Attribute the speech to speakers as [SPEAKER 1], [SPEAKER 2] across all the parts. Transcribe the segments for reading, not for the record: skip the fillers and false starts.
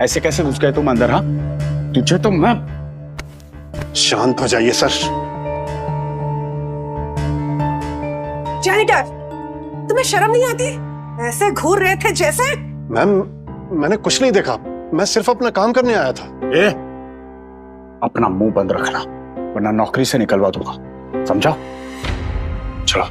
[SPEAKER 1] ऐसे कैसे घुस गए तुम अंदर? हाँ, तुझे तो मैं।
[SPEAKER 2] शांत हो जाइए सर।
[SPEAKER 3] जैनिटर, तुम्हें शर्म नहीं आती? ऐसे घूर रहे थे जैसे।
[SPEAKER 2] मैम, मैंने कुछ नहीं देखा, मैं सिर्फ अपना काम करने आया था।
[SPEAKER 1] ए, अपना मुंह बंद रखना वरना नौकरी से निकलवा दूंगा, समझा? चलो।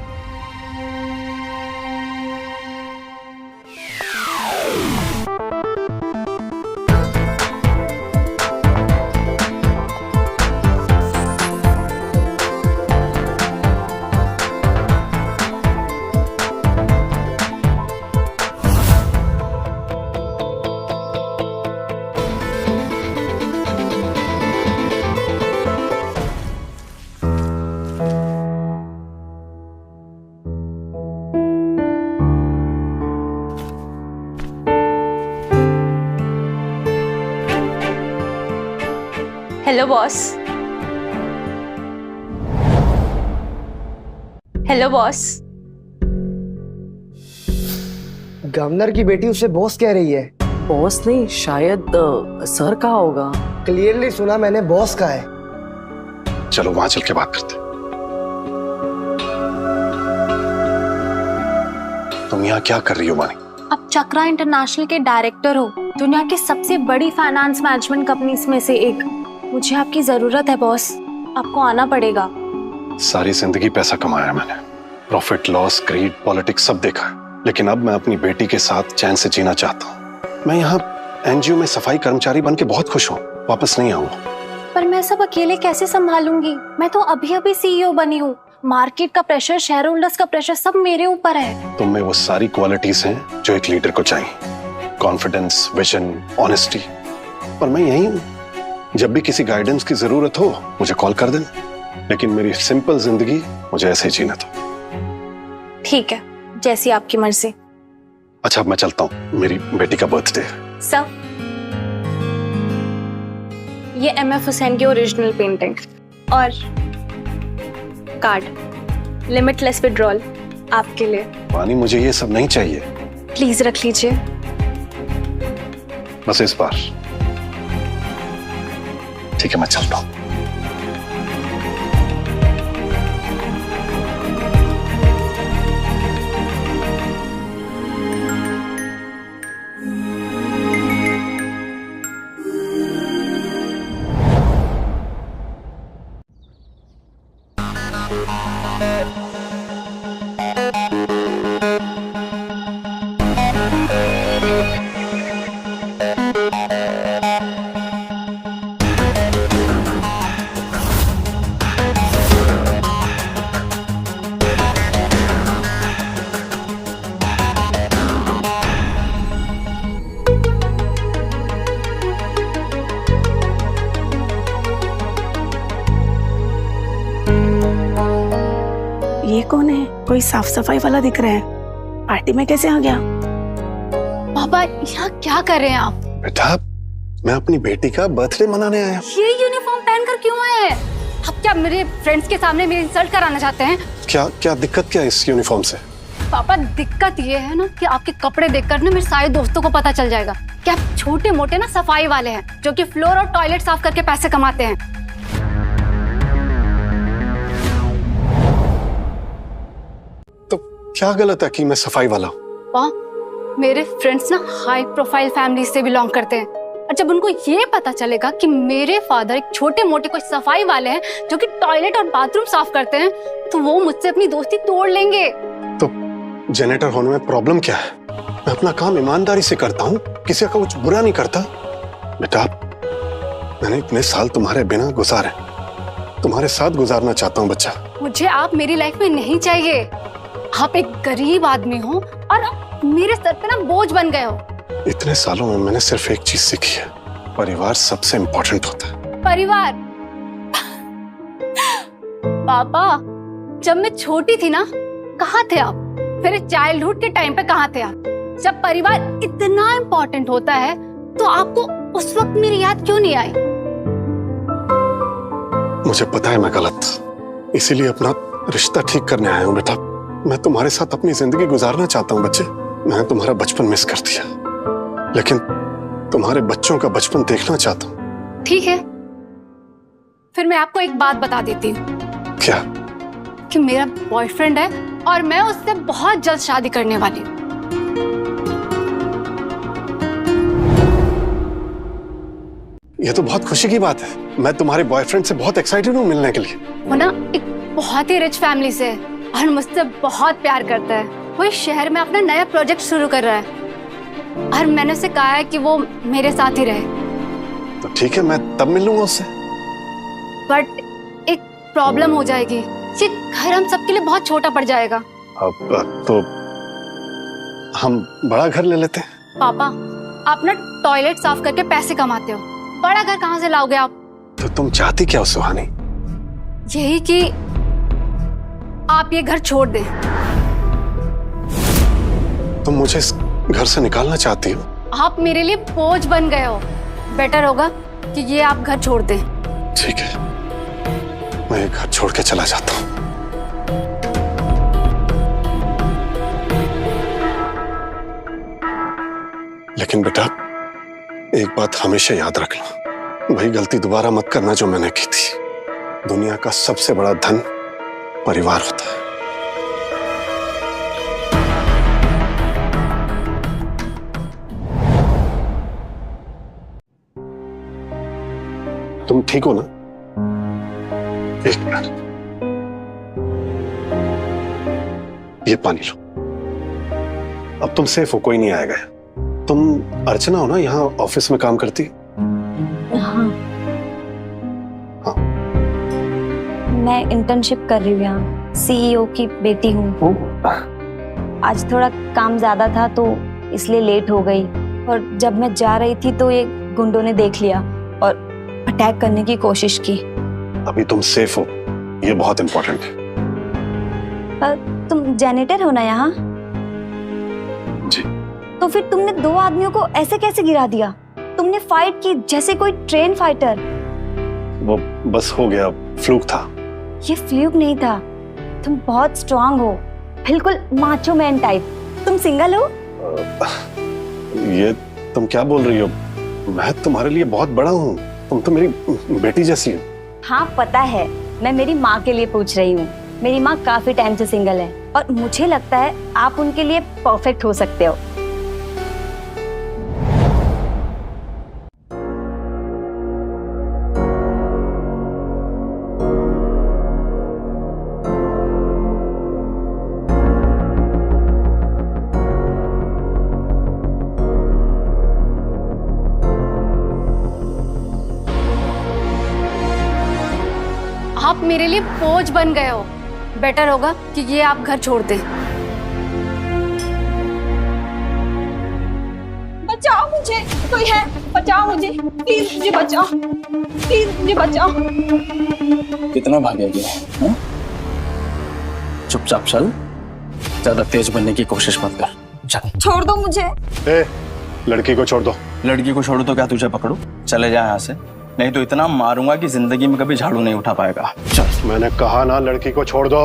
[SPEAKER 4] Hello boss. Hello boss.
[SPEAKER 5] Governor की बेटी उसे बॉस कह रही है।
[SPEAKER 6] बॉस नहीं, शायद सर कहा होगा।
[SPEAKER 5] क्लियरली सुना मैंने, बॉस का है।
[SPEAKER 2] चलो वहां चल के बात करते। तुम यहाँ क्या कर रही हो वानी?
[SPEAKER 4] आप चक्रा इंटरनेशनल के डायरेक्टर हो, दुनिया की सबसे बड़ी फाइनेंस मैनेजमेंट कंपनीज में से एक। मुझे आपकी जरूरत है बॉस, आपको आना पड़ेगा।
[SPEAKER 2] सारी जिंदगी पैसा कमाया मैंने, प्रॉफिट लॉस ग्रीड पॉलिटिक्स सब देखा है, लेकिन अब मैं अपनी बेटी के साथ चैन से जीना चाहता हूँ। मैं यहाँ एनजीओ में सफाई कर्मचारी बन के बहुत खुश हूँ, वापस नहीं आऊंगा।
[SPEAKER 4] पर मैं सब अकेले कैसे संभालूंगी? मैं तो अभी अभी सीईओ बनी हूँ। मार्केट का प्रेशर, शेयर होल्डर्स का प्रेशर सब मेरे ऊपर है।
[SPEAKER 2] तुम में वो सारी क्वालिटीज हैं जो एक लीडर को चाहिए, कॉन्फिडेंस, विजन, ऑनेस्टी। और मैं यही हूँ, जब भी किसी गाइडेंस की जरूरत हो मुझे कॉल कर देना। लेकिन मेरी सिंपल जिंदगी मुझे ऐसे ही जीना था।
[SPEAKER 4] ठीक है, जैसी आपकी मर्जी।
[SPEAKER 2] अच्छा अब मैं चलता हूँ, मेरी बेटी का बर्थडे है।
[SPEAKER 4] सर, ये एमएफ हुसैन की ओरिजिनल पेंटिंग और कार्ड, लिमिटलेस विड्रॉल आपके लिए।
[SPEAKER 2] वानी मुझे ये सब नहीं चाहिए।
[SPEAKER 4] प्लीज रख लीजिए।
[SPEAKER 2] बस इस बार। ठीक है, मैं चलता हूँ।
[SPEAKER 3] ये कौन है? कोई साफ सफाई वाला दिख रहा है। पार्टी में कैसे आ गया?
[SPEAKER 4] पापा, यहाँ क्या कर रहे हैं आप?
[SPEAKER 2] बेटा, मैं अपनी बेटी का बर्थडे मनाने आया।
[SPEAKER 4] ये यूनिफॉर्म पहनकर क्यों आए हैं? आप क्या मेरे फ्रेंड्स के सामने मेरी इंसल्ट कराना चाहते हैं?
[SPEAKER 2] क्या दिक्कत क्या है इस यूनिफॉर्म से?
[SPEAKER 4] पापा, दिक्कत ये है ना कि आपके कपड़े देखकर ना मेरे सारे दोस्तों को पता चल जाएगा कि आप छोटे मोटे ना सफाई वाले हैं जो कि फ्लोर और टॉयलेट साफ करके पैसे कमाते हैं।
[SPEAKER 2] तो क्या गलत है कि मैं सफाई वाला हूँ?
[SPEAKER 4] मेरे फ्रेंड्स ना हाई प्रोफाइल फैमिली से बिलोंग करते हैं और जब उनको ये पता चलेगा कि मेरे फादर एक छोटे मोटे कोई सफाई वाले हैं जो कि टॉयलेट और बाथरूम साफ करते हैं, तो वो मुझसे अपनी दोस्ती तोड़ लेंगे।
[SPEAKER 2] तो जेनेटर होने में प्रॉब्लम क्या है? मैं अपना काम ईमानदारी से करता हूँ, किसी का कुछ बुरा नहीं करता। बेटा, मैंने इतने साल तुम्हारे बिना गुजारे, तुम्हारे साथ गुजारना चाहता हूँ बच्चा।
[SPEAKER 4] मुझे आप मेरी लाइफ में नहीं चाहिए। आप एक गरीब आदमी हो और आप मेरे सर पे ना बोझ बन गए हो।
[SPEAKER 2] इतने सालों में मैंने सिर्फ एक चीज सीखी है, परिवार सबसे इम्पोर्टेंट होता है।
[SPEAKER 4] परिवार? पापा, जब मैं छोटी थी ना, कहाँ थे आप? मेरे चाइल्डहुड के टाइम पे कहाँ थे आप? जब परिवार इतना इम्पोर्टेंट होता है तो आपको उस वक्त मेरी याद क्यों नहीं आई?
[SPEAKER 2] मुझे पता है मैं गलत था, इसीलिए अपना रिश्ता ठीक करने आया हूँ। बेटा, मैं तुम्हारे साथ अपनी जिंदगी गुजारना चाहता हूँ बच्चे। मैंने तुम्हारा बचपन मिस कर दिया, लेकिन तुम्हारे बच्चों का बचपन देखना चाहता हूँ।
[SPEAKER 4] ठीक है, फिर मैं आपको एक बात बता देती हूँ
[SPEAKER 2] क्या?
[SPEAKER 4] कि मेरा बॉयफ्रेंड है और मैं उससे बहुत जल्द शादी करने वाली हूँ।
[SPEAKER 2] ये तो बहुत खुशी की बात है। मैं तुम्हारे बॉयफ्रेंड से बहुत एक्साइटेड हूँ मिलने के लिए।
[SPEAKER 4] वो ना एक बहुत ही रिच फैमिली से है और मुझसे बहुत प्यार करता है। वो इस शहर में अपना नया प्रोजेक्ट शुरू कर रहा है और मैंने उसे कहा है कि वो मेरे साथ ही रहे।
[SPEAKER 2] तो ठीक है, मैं तब मिल लूंगा उससे।
[SPEAKER 4] बट एक प्रॉब्लम हो जाएगी, ये घर हम सबके लिए बहुत छोटा पड़ जाएगा।
[SPEAKER 2] अब तो हम बड़ा घर ले लेते हैं।
[SPEAKER 4] पापा, आप ना टॉयलेट साफ करके पैसे कमाते हो, बड़ा घर कहाँ से लाओगे आप?
[SPEAKER 2] तो तुम चाहती क्या हो सुहानी?
[SPEAKER 4] यही कि आप ये घर छोड़ दें।
[SPEAKER 2] तुम मुझे इस घर से निकालना चाहती हो?
[SPEAKER 4] आप मेरे लिए बोझ बन गए हो। बेटर होगा कि ये आप घर छोड़ दें।
[SPEAKER 2] ठीक है, मैं ये घर छोड़ के चला जाता हूँ। लेकिन बेटा, एक बात हमेशा याद रखना, वही गलती दोबारा मत करना जो मैंने की थी। दुनिया का सबसे बड़ा धन परिवार होता है। तुम ठीक हो ना? एक मिनट, ये पानी लो। अब तुम सेफ हो, कोई नहीं आएगा। तुम अर्चना हो ना, यहाँ ऑफिस में काम करती?
[SPEAKER 7] हाँ।
[SPEAKER 2] हाँ।
[SPEAKER 7] मैं इंटर्नशिप कर रही हूँ यहाँ, सीईओ की बेटी हूँ। आज थोड़ा काम ज्यादा था तो इसलिए लेट हो गई, और जब मैं जा रही थी तो ये गुंडों ने देख लिया और अटैक करने की कोशिश की।
[SPEAKER 2] अभी तुम सेफ हो, ये बहुत इंपॉर्टेंट है।
[SPEAKER 7] तुम जैनिटर हो ना यहाँ?
[SPEAKER 2] जी।
[SPEAKER 7] तो फिर तुमने 2 आदमियों को ऐसे कैसे गिरा दिया? तुमने फाइट की जैसे कोई ट्रेन फाइटर।
[SPEAKER 2] वो बस हो गया, फ्लूक था।
[SPEAKER 7] ये फ्लूक नहीं था, तुम बहुत स्ट्रांग हो, बिल्कुल माचो मैन टाइप। तुम सिंगल हो?
[SPEAKER 2] ये तुम क्या बोल रही हो? मैं तुम्हारे लिए बहुत बड़ा हूँ, तुम तो मेरी बेटी जैसी हो।
[SPEAKER 7] हाँ पता है, मैं मेरी माँ के लिए पूछ रही हूँ। मेरी माँ काफी टाइम से सिंगल है और मुझे लगता है आप उनके लिए परफेक्ट हो सकते हो।
[SPEAKER 4] आप मेरे लिए बोझ बन गए हो। बेटर होगा कि ये आप घर छोड़ दें।
[SPEAKER 3] बचाओ मुझे, कोई है, बचाओ मुझे, प्लीज मुझे बचाओ, प्लीज मुझे बचाओ।
[SPEAKER 8] कितना भागेगी? चुपचाप चल, ज्यादा तेज बनने की कोशिश मत कर। चल।
[SPEAKER 7] छोड़ दो मुझे।
[SPEAKER 2] ए, लड़की को छोड़ दो।
[SPEAKER 8] लड़की को छोड़ो तो क्या तुझे पकड़ू? चले जा यहाँ से, नहीं तो इतना मारूंगा कि जिंदगी में कभी झाड़ू नहीं उठा पाएगा। चल।
[SPEAKER 2] मैंने कहा ना, लड़की को छोड़ दो।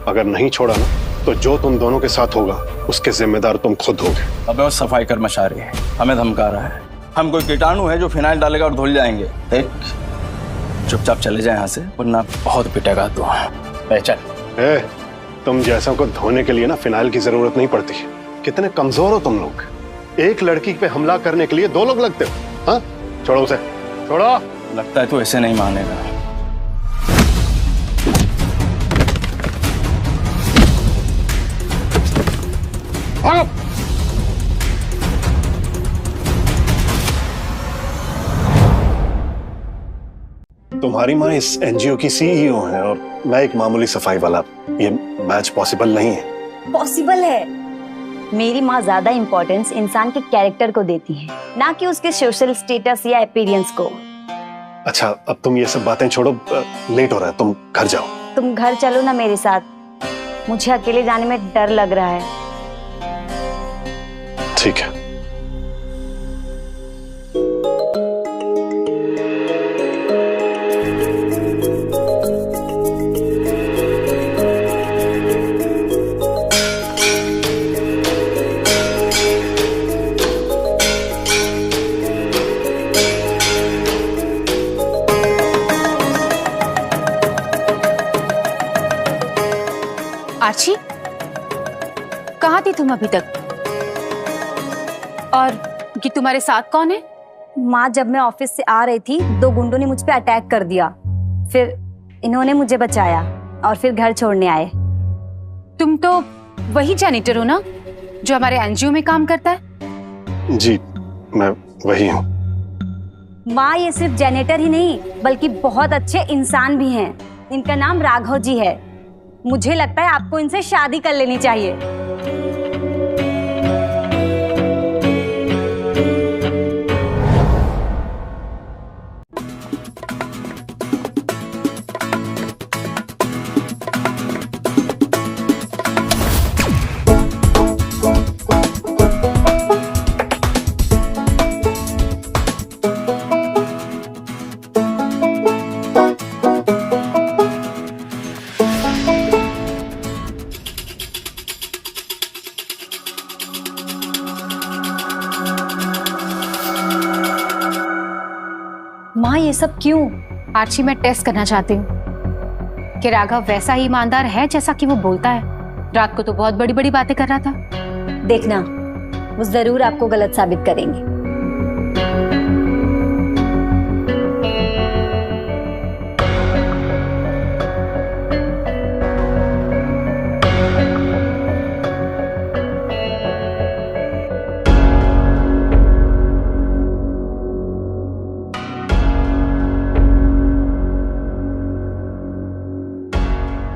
[SPEAKER 2] अगर नहीं छोड़ा ना तो जो तुम दोनों के साथ होगा उसके जिम्मेदार तुम खुद होगे।
[SPEAKER 8] अबे वो सफाई कर्मचारी है, हमें धमका रहा है। हम कोई कीटाणु है जो फिनाइल डालेगा और धुल जाएंगे? देख, चुपचाप चले जाए यहाँ से, वरना बहुत पिटेगा तू। चल।
[SPEAKER 2] ए, तुम जैसों को धोने के लिए ना फिनाइल की जरूरत नहीं पड़ती। कितने कमजोर हो तुम लोग। एक लड़की पे हमला करने के लिए 2 लोग लगते हो। हाँ, छोड़ो उसे, छोड़ो।
[SPEAKER 8] लगता है तू ऐसे नहीं मानेगा।
[SPEAKER 2] तुम्हारी माँ इस एनजीओ की सीईओ है और मैं एक मामूली सफाई वाला। ये मैच पॉसिबल नहीं है।
[SPEAKER 7] पॉसिबल है। मेरी माँ ज्यादा इम्पोर्टेंस इंसान के कैरेक्टर को देती है, ना कि उसके सोशल स्टेटस या अपीयरेंस को।
[SPEAKER 2] अच्छा, अब तुम ये सब बातें छोड़ो, लेट हो रहा है, तुम घर जाओ।
[SPEAKER 7] तुम घर चलो ना मेरे साथ, मुझे अकेले जाने में डर लग रहा है।
[SPEAKER 2] ठीक है।
[SPEAKER 9] आर्ची, कहाँ थी तुम अभी तक? और ये तुम्हारे साथ कौन है?
[SPEAKER 7] माँ, जब मैं ऑफिस से आ रही थी 2 गुंडों ने मुझ पे अटैक कर दिया, फिर इन्होंने मुझे बचाया और फिर घर छोड़ने आए।
[SPEAKER 9] तुम तो वही जैनिटर हो ना जो हमारे एनजीओ में काम करता है?
[SPEAKER 2] जी, मैं वही हूँ।
[SPEAKER 7] माँ, ये सिर्फ जैनिटर ही नहीं बल्कि बहुत अच्छे इंसान भी हैं। इनका नाम राघव जी है। मुझे लगता है आपको इनसे शादी कर लेनी चाहिए। माँ, ये सब क्यों?
[SPEAKER 9] आर्ची, मैं टेस्ट करना चाहती हूँ कि राघव वैसा ही ईमानदार है जैसा कि वो बोलता है। रात को तो बहुत बड़ी बड़ी बातें कर रहा था।
[SPEAKER 7] देखना, वो जरूर आपको गलत साबित करेंगे।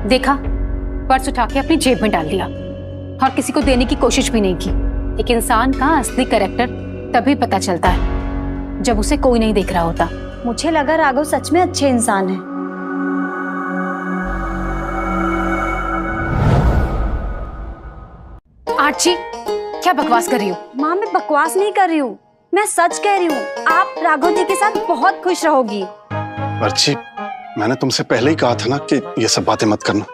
[SPEAKER 9] देखा, पर्स उठा के अपनी जेब में डाल दिया और किसी को देने की कोशिश भी नहीं की। एक इंसान का असली कैरेक्टर तभी पता चलता है जब उसे कोई नहीं देख रहा होता।
[SPEAKER 7] मुझे लगा राघव सच में अच्छे इंसान हैं।
[SPEAKER 9] आर्ची, क्या बकवास कर रही हो?
[SPEAKER 7] माँ, मैं बकवास नहीं कर रही हूँ, मैं सच कह रही हूँ। आप राघव जी के साथ बहुत खुश रहोगी।
[SPEAKER 2] अर्ची, मैंने तुमसे पहले ही कहा था ना कि ये सब बातें मत करना।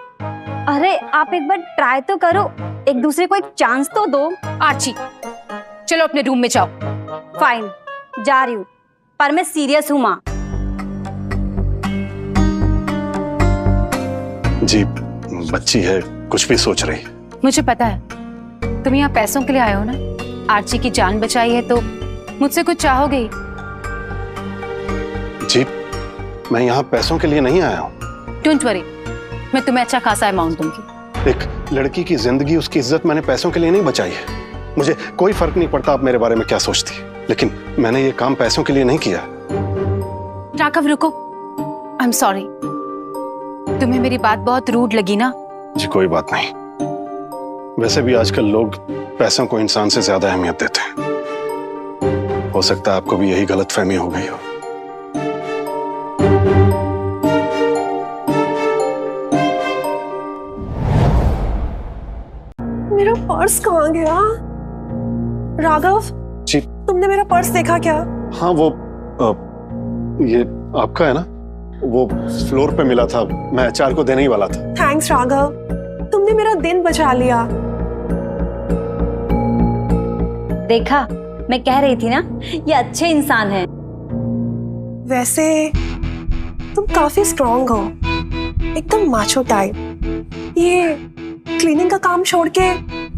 [SPEAKER 7] अरे आप एक बार ट्राई तो करो, एक दूसरे को एक चांस तो दो।
[SPEAKER 9] आर्ची, चलो अपने रूम में जाओ।
[SPEAKER 7] फाइन, जा रही हूँ, पर मैं सीरियस हूँ माँ।
[SPEAKER 2] जी, बच्ची है, कुछ भी सोच रही।
[SPEAKER 9] मुझे पता है तुम यहाँ पैसों के लिए आए हो ना। आर्ची की जान बचाई है तो मुझसे कुछ चाहोगे ही।
[SPEAKER 2] जी, मैं यहाँ पैसों के लिए नहीं आया हूँ।
[SPEAKER 9] डोंट वरी, मैं तुम्हें अच्छा खासा अमाउंट दूंगी।
[SPEAKER 2] एक लड़की की जिंदगी, उसकी इज्जत मैंने पैसों के लिए नहीं बचाई है। मुझे कोई फर्क नहीं पड़ता आप मेरे बारे में क्या सोचती, लेकिन मैंने ये काम पैसों के लिए नहीं किया।
[SPEAKER 9] राघव, रुको। आई एम सॉरी, तुम्हें मेरी बात बहुत रूड लगी ना?
[SPEAKER 2] जी, कोई बात नहीं। वैसे भी आजकल लोग पैसों को इंसान से ज्यादा अहमियत देते हैं। हो सकता है आपको भी यही गलतफहमी हो गई हो।
[SPEAKER 3] मेरा पर्स कहाँ गया? राघव
[SPEAKER 2] जी,
[SPEAKER 3] तुमने मेरा पर्स देखा क्या?
[SPEAKER 2] हाँ, वो ये आपका है ना? वो फ्लोर पे मिला था, मैं एचआर को देने ही वाला था।
[SPEAKER 3] थैंक्स राघव, तुमने मेरा दिन बचा लिया।
[SPEAKER 7] देखा, मैं कह रही थी ना, ये अच्छे इंसान हैं।
[SPEAKER 3] वैसे तुम काफी स्ट्रांग हो, एकदम माचो टाइप। ये क्लीनिंग का काम छोड़ के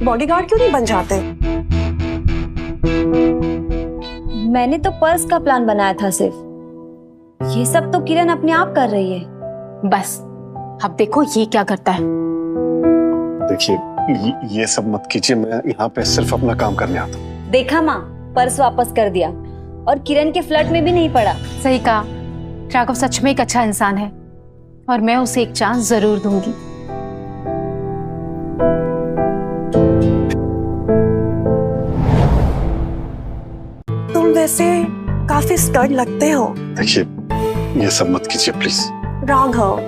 [SPEAKER 3] बॉडीगार्ड क्यों नहीं बन जाते?
[SPEAKER 7] मैंने तो पर्स का प्लान बनाया था सिर्फ। ये सब तो किरण अपने आप कर रही है।
[SPEAKER 9] बस अब देखो ये क्या करता है।
[SPEAKER 2] देखिए, ये सब मत कीजिए, मैं यहाँ पे सिर्फ अपना काम करने आता हूँ।
[SPEAKER 7] देखा माँ, पर्स वापस कर दिया और किरण के फ्लर्ट में भी नहीं पड़ा।
[SPEAKER 9] सही कहा, राघव सच में एक अच्छा इंसान है और मैं उसे एक चांस जरूर दूंगी।
[SPEAKER 3] तुम वैसे काफी स्टड लगते हो।
[SPEAKER 2] देखिए, ये सब मत कीजिए प्लीज।
[SPEAKER 3] राघव,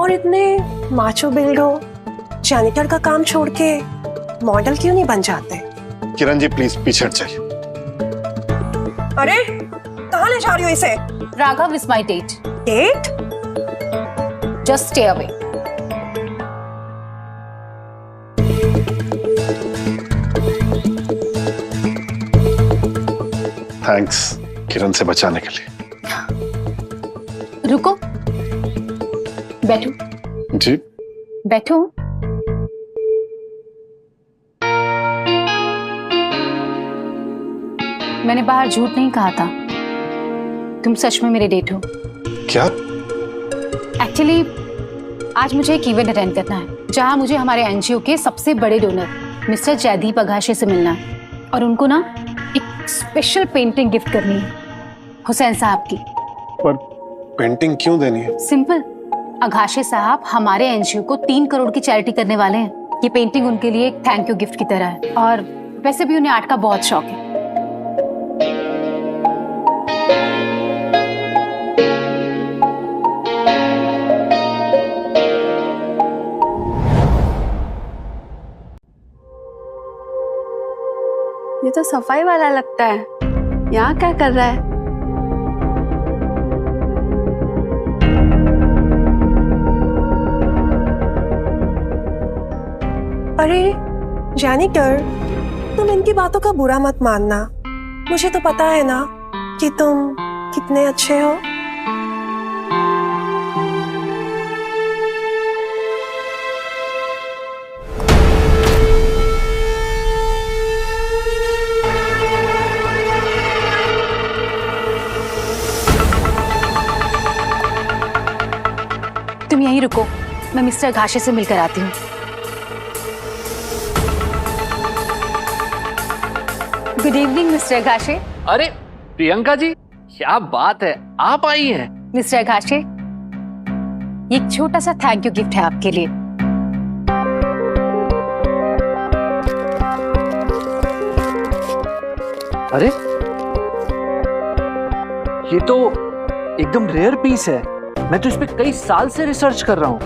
[SPEAKER 3] और इतने माचो बिल्ड हो, जैनिटर का काम छोड़ के मॉडल क्यों नहीं बन जाते?
[SPEAKER 2] किरण जी, प्लीज पीछे हट जाइए।
[SPEAKER 3] अरे कहाँ ले जा रही हो इसे?
[SPEAKER 9] Raghav is my date.
[SPEAKER 3] Date?
[SPEAKER 9] Just stay away.
[SPEAKER 2] Thanks Kiran से बचाने के लिए।
[SPEAKER 9] रुको, बैठो।
[SPEAKER 2] जी,
[SPEAKER 9] बैठो। मैंने बाहर झूठ नहीं कहा था। तुम सच में मेरे डेट हो।
[SPEAKER 2] क्या?
[SPEAKER 9] एक्चुअली आज मुझे एक इवेंट अटेंड करना है जहां मुझे हमारे एनजीओ के सबसे बड़े डोनर मिस्टर जयदीप अघाशे से मिलना है और उनको ना एक स्पेशल पेंटिंग गिफ्ट करनी है हुसैन साहब की।
[SPEAKER 2] पर पेंटिंग क्यों देनी है?
[SPEAKER 9] सिंपल, अघाशे साहब हमारे एनजीओ को 3 करोड़ की चैरिटी करने वाले हैं। ये पेंटिंग उनके लिए एक थैंक यू गिफ्ट की तरह है और वैसे भी उन्हें आर्ट का बहुत शौक है।
[SPEAKER 3] ये तो सफाई वाला लगता है, यहाँ क्या कर रहा है? अरे जैनिटर, तुम इनकी बातों का बुरा मत मानना। मुझे तो पता है ना कि तुम कितने अच्छे हो।
[SPEAKER 9] तुम यहीं रुको, मैं मिस्टर अघाशे से मिलकर आती हूँ। Good evening mister Aghashe.
[SPEAKER 10] अरे प्रियंका जी, क्या बात है, आप आई हैं।
[SPEAKER 9] मिस्टर अघाशे, ये एक छोटा सा थैंक यू गिफ्ट है आपके लिए।
[SPEAKER 10] अरे ये तो एकदम रेयर पीस है। मैं तो इस पे कई साल से रिसर्च कर रहा हूँ।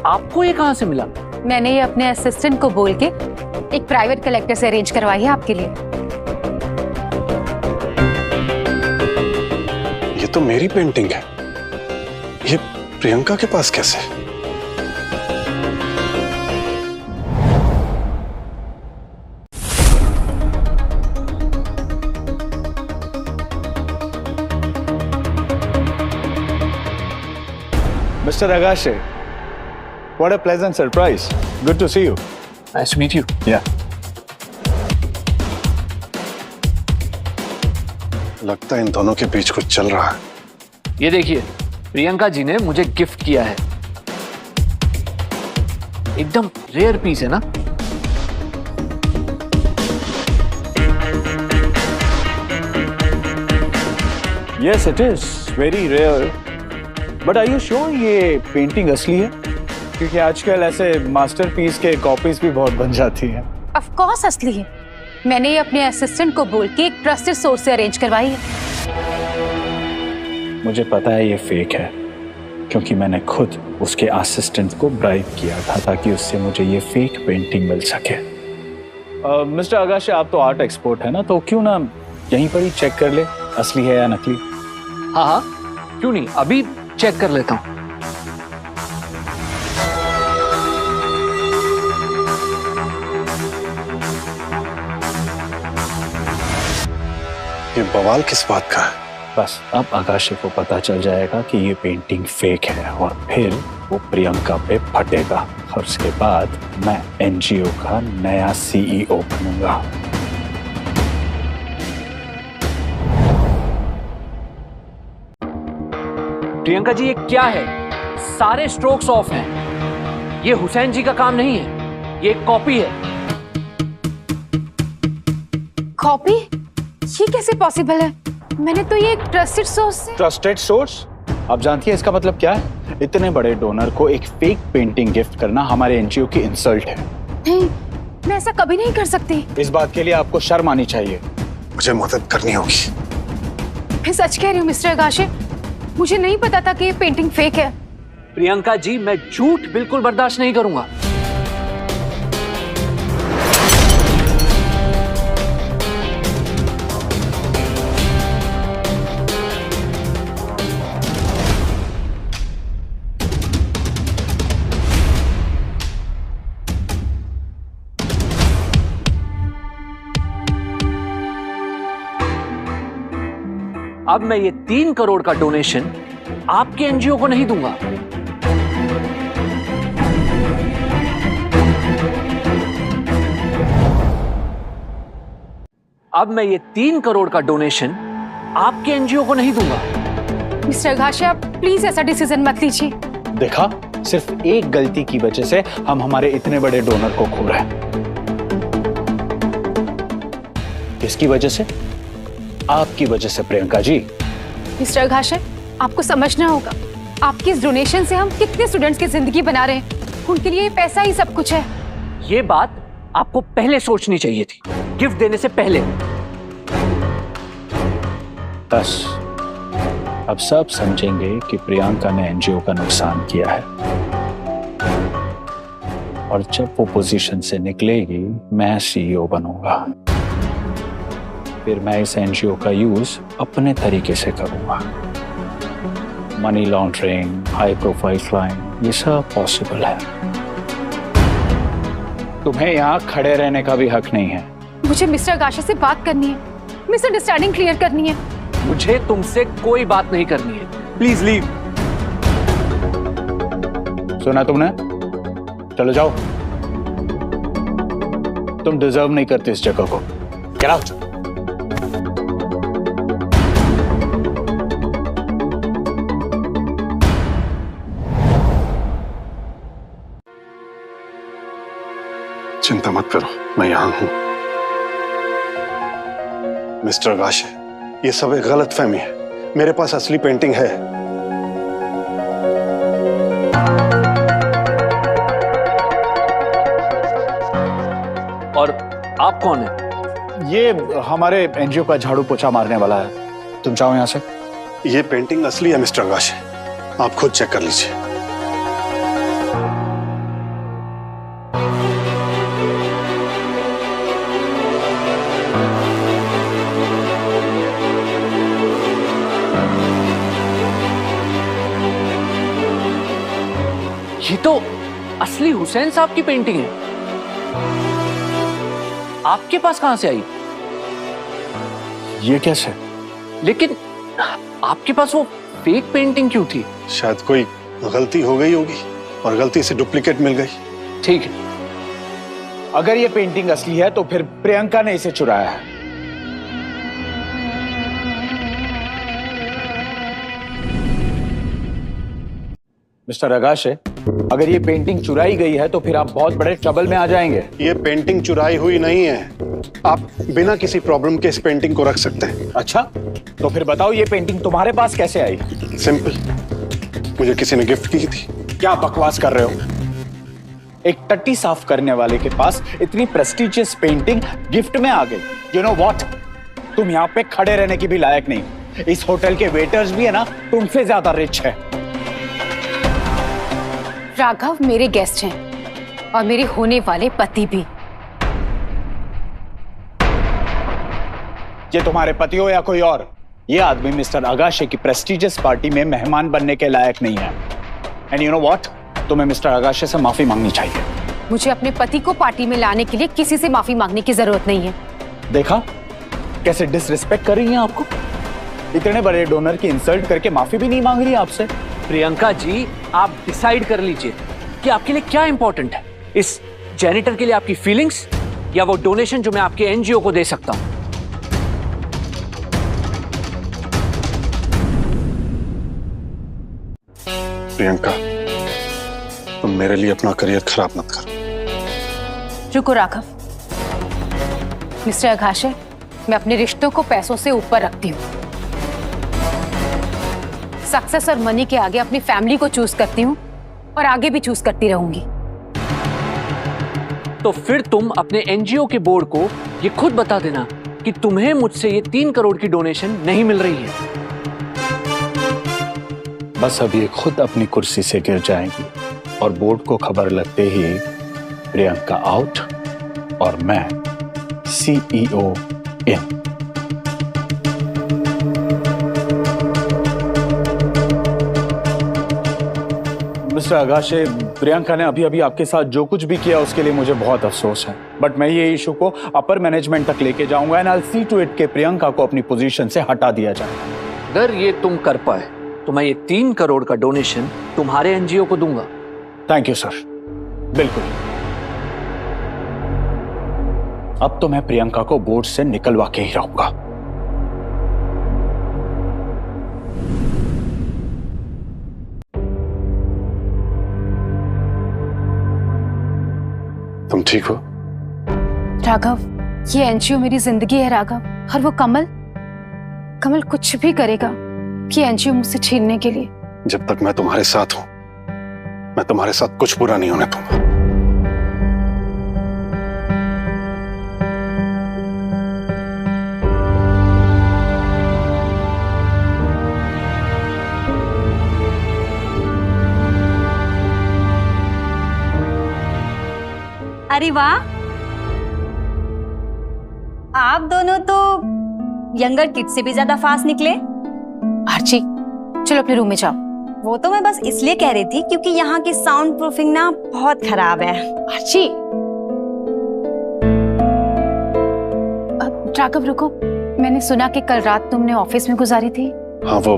[SPEAKER 10] आपको ये कहाँ से मिला?
[SPEAKER 9] मैंने ये अपने असिस्टेंट को बोल के एक प्राइवेट कलेक्टर से अरेंज करवाई है आपके लिए।
[SPEAKER 2] ये तो मेरी पेंटिंग है, ये प्रियंका के पास कैसे?
[SPEAKER 1] Mr. Agashe, what a pleasant surprise. Good to see you.
[SPEAKER 10] Nice to meet you.
[SPEAKER 1] Yeah.
[SPEAKER 2] लगता है इन दोनों के बीच कुछ चल रहा है।
[SPEAKER 10] ये देखिए, प्रियंका जी ने मुझे गिफ्ट किया है। एकदम रेयर पीस है ना?
[SPEAKER 1] Yes, it is very rare. But are you sure ये पेंटिंग असली है? क्योंकि आजकल ऐसे मास्टरपीस के कॉपीज भी बहुत बन जाती हैं।
[SPEAKER 9] ऑफ कोर्स असली है। मैंने ये अपने असिस्टेंट को बोल के एक ट्रस्टेड सोर्स से अरेंज करवाई है।
[SPEAKER 1] मुझे पता है ये फेक है, क्योंकि मैंने खुद उसके असिस्टेंट को ब्राइब किया था ताकि उससे मुझे ये फेक पेंटिंग मिल सके। मिस्टर अगाशे, आप तो आर्ट एक्सपर्ट है ना, तो क्यों ना यहीं पर ही चेक कर ले असली है या नकली।
[SPEAKER 10] हाँ हाँ, क्यों नहीं, अभी चेक कर लेता हूँ।
[SPEAKER 2] ये बवाल किस बात का है?
[SPEAKER 1] बस अब आकाशे को पता चल जाएगा कि ये पेंटिंग फेक है और फिर वो प्रियंका पे फटेगा और उसके बाद मैं एनजीओ का नया सीईओ बनूंगा।
[SPEAKER 10] प्रियंका जी, ये क्या है? सारे स्ट्रोक्स ऑफ हैं। ये हुसैन जी का काम नहीं है, ये एक कॉपी है।
[SPEAKER 9] कॉपी? ये कैसे पॉसिबल है? मैंने तो ये एक ट्रस्टेड सोर्स से।
[SPEAKER 1] Trusted source? आप जानती है इसका मतलब क्या है? इतने बड़े डोनर को एक फेक पेंटिंग गिफ्ट करना हमारे एनजीओ की इंसल्ट है।
[SPEAKER 9] नहीं, मैं ऐसा कभी नहीं कर सकती।
[SPEAKER 1] इस बात के लिए आपको शर्म आनी चाहिए।
[SPEAKER 2] मुझे मदद करनी होगी।
[SPEAKER 9] मैं सच कह रही हूँ मिस्टर अगाशे, मुझे नहीं पता था कि ये पेंटिंग फेक है।
[SPEAKER 10] प्रियंका जी, मैं झूठ बिल्कुल बर्दाश्त नहीं करूंगा। अब मैं ये 3 करोड़ का डोनेशन आपके एनजीओ को नहीं दूंगा। अब मैं ये 3 करोड़ का डोनेशन आपके एनजीओ को नहीं दूंगा।
[SPEAKER 9] मिस्टर अगाशे, आप प्लीज ऐसा डिसीजन मत लीजिए।
[SPEAKER 1] देखा, सिर्फ एक गलती की वजह से हम हमारे इतने बड़े डोनर को खो रहे हैं। किसकी वजह से? आपकी वजह से प्रियंका जी।
[SPEAKER 9] मिस्टर अगाशे, आपको समझना होगा, आपकी इस डोनेशन से हम कितने स्टूडेंट्स की जिंदगी बना रहे हैं। उनके लिए ये पैसा ही सब कुछ है।
[SPEAKER 10] ये बात आपको पहले सोचनी चाहिए थी, गिफ्ट देने से पहले।
[SPEAKER 1] बस अब सब समझेंगे कि प्रियंका ने एनजीओ का नुकसान किया है, और जब वो पोजीशन से निकलेगी मैं सीईओ बनूंगा। फिर मैं इस एनजीओ का यूज अपने तरीके से करूंगा। Money laundering, high profile crime, ये सब पॉसिबल है। तुम्हें यहाँ खड़े रहने का भी हक नहीं है।
[SPEAKER 9] मुझे मिस्टर अगाशे से बात करनी है, मिसअंडरस्टैंडिंग क्लियर करनी है।
[SPEAKER 10] मुझे तुमसे कोई बात नहीं करनी है, प्लीज लीव।
[SPEAKER 1] सुना तुमने? चलो जाओ, तुम डिजर्व नहीं करते इस जगह को। Get out.
[SPEAKER 2] चिंता मत करो, मैं यहां हूं। मिस्टर अगाशे, ये सब एक गलतफहमी है। मेरे पास असली पेंटिंग है।
[SPEAKER 10] और आप कौन है?
[SPEAKER 1] ये हमारे एनजीओ का झाड़ू पोछा मारने वाला है। तुम जाओ यहां से।
[SPEAKER 2] ये पेंटिंग असली है मिस्टर अगाशे, आप खुद चेक कर लीजिए।
[SPEAKER 10] ये तो असली हुसैन साहब की पेंटिंग है। आपके पास कहां से आई?
[SPEAKER 1] ये कैसे?
[SPEAKER 10] लेकिन आपके पास वो फेक पेंटिंग क्यों थी?
[SPEAKER 2] शायद कोई गलती हो गई होगी और गलती से डुप्लीकेट मिल गई।
[SPEAKER 10] ठीक है,
[SPEAKER 1] अगर ये पेंटिंग असली है तो फिर प्रियंका ने इसे चुराया है। मिस्टर अगाशे, अगर ये पेंटिंग चुराई गई है तो फिर आप बहुत बड़े ट्रबल में आ जाएंगे।
[SPEAKER 2] ये पेंटिंग चुराई हुई नहीं है। आप बिना किसी प्रॉब्लम के इस पेंटिंग को रख सकते हैं।
[SPEAKER 1] अच्छा, तो फिर बताओ ये पेंटिंग तुम्हारे पास कैसे आई?
[SPEAKER 2] सिंपल, मुझे किसी ने गिफ्ट की थी।
[SPEAKER 1] क्या बकवास कर रहे हो? एक टट्टी साफ करने वाले के पास इतनी प्रेस्टिजियस पेंटिंग गिफ्ट में आ गई। यू नो व्हाट, तुम यहाँ पे खड़े रहने की भी लायक नहीं। इस होटल के वेटर्स भी है ना, तुमसे ज्यादा रिच है।
[SPEAKER 9] राघव मेरे गेस्ट हैं और मेरे होने वाले पति भी।
[SPEAKER 1] ये तुम्हारे पति हो या कोई और, ये आदमी मिस्टर अगाशे की प्रेस्टिजियस पार्टी में मेहमान बनने के लायक नहीं है। एंड यू नो व्हाट, तुम्हें मिस्टर अगाशे से माफी मांगनी चाहिए।
[SPEAKER 9] मुझे अपने पति को पार्टी में लाने के लिए किसी से माफी मांगने की जरूरत नहीं है।
[SPEAKER 1] देखा कैसे डिसरिस्पेक्ट कर रही हैं आपको? इतने बड़े डोनर की इंसल्ट करके माफी भी नहीं मांग रही आपसे।
[SPEAKER 10] प्रियंका जी, आप डिसाइड कर लीजिए कि आपके लिए क्या इंपॉर्टेंट है, इस जेनिटर के लिए आपकी फीलिंग्स या वो डोनेशन जो मैं आपके एनजीओ को दे सकता हूं।
[SPEAKER 2] प्रियंका, तुम मेरे लिए अपना करियर खराब मत करो।
[SPEAKER 9] रुको राघव। मिस्टर अगाशे, मैं अपने रिश्तों को पैसों से ऊपर रखती हूँ। सक्सेस और मनी के आगे अपनी फैमिली को चूज करती हूँ और आगे भी चूज करती रहूंगी।
[SPEAKER 10] तो फिर तुम अपने एनजीओ के बोर्ड को ये खुद बता देना कि तुम्हें मुझसे ये 3 करोड़ की डोनेशन नहीं मिल रही है।
[SPEAKER 1] बस अब ये खुद अपनी कुर्सी से गिर जाएंगी और बोर्ड को खबर लगते ही प्रियंका आउट और मैं सीईओ इन। मिस्टर अगाशे, प्रियंका ने अभी अभी आपके साथ जो कुछ भी किया उसके लिए मुझे बहुत अफसोस है, बट मैं ये इशू को अपर मैनेजमेंट तक लेके जाऊंगा and I will see to it कि प्रियंका को अपनी पोजीशन से हटा दिया जाए।
[SPEAKER 10] अगर ये तुम कर पाए तो मैं ये 3 करोड़ का डोनेशन तुम्हारे एनजीओ को दूंगा।
[SPEAKER 1] थैंक यू सर, बिल्कुल। अब तो मैं प्रियंका को बोर्ड से निकलवा के ही रहूंगा।
[SPEAKER 2] तुम ठीक हो?
[SPEAKER 9] राघव, ये एनजीओ मेरी जिंदगी है राघव, और वो कमल कुछ भी करेगा कि एनजीओ मुझसे छीनने के लिए।
[SPEAKER 2] जब तक मैं तुम्हारे साथ हूं, मैं तुम्हारे साथ कुछ बुरा नहीं होने दूंगा।
[SPEAKER 7] अरे वाह, आप दोनों तो यंगर किड से भी ज्यादा फास्ट निकले।
[SPEAKER 9] आर्ची, चलो अपने रूम में जाओ।
[SPEAKER 7] वो तो मैं बस इसलिए कह रही थी क्योंकि यहाँ की साउंड प्रूफिंग ना बहुत खराब है।
[SPEAKER 9] आर्ची, राघव रुको, मैंने सुना कि कल रात तुमने ऑफिस में गुजारी थी।
[SPEAKER 2] हाँ, वो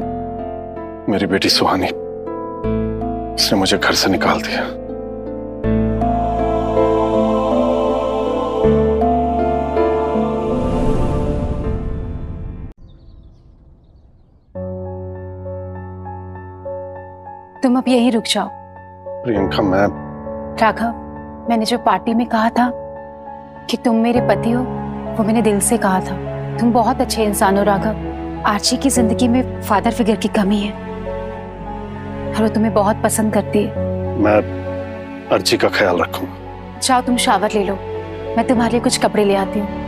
[SPEAKER 2] मेरी बेटी सुहानी, उसने मुझे घर से निकाल दिया।
[SPEAKER 9] तुम अब यहीं रुक जाओ।
[SPEAKER 2] प्रियंका, मैं
[SPEAKER 9] राघव, मैंने जो पार्टी में कहा था कि तुम मेरे पति हो, वो मैंने दिल से कहा था। तुम बहुत अच्छे इंसान हो राघव। आर्ची की जिंदगी में फादर फिगर की कमी है और वो तुम्हें बहुत पसंद करती है।
[SPEAKER 2] मैं अर्ची का ख्याल रखूंगा।
[SPEAKER 9] जाओ, तुम शावर ले लो, मैं तुम्हारे लिए कुछ कपड़े ले आती हूँ।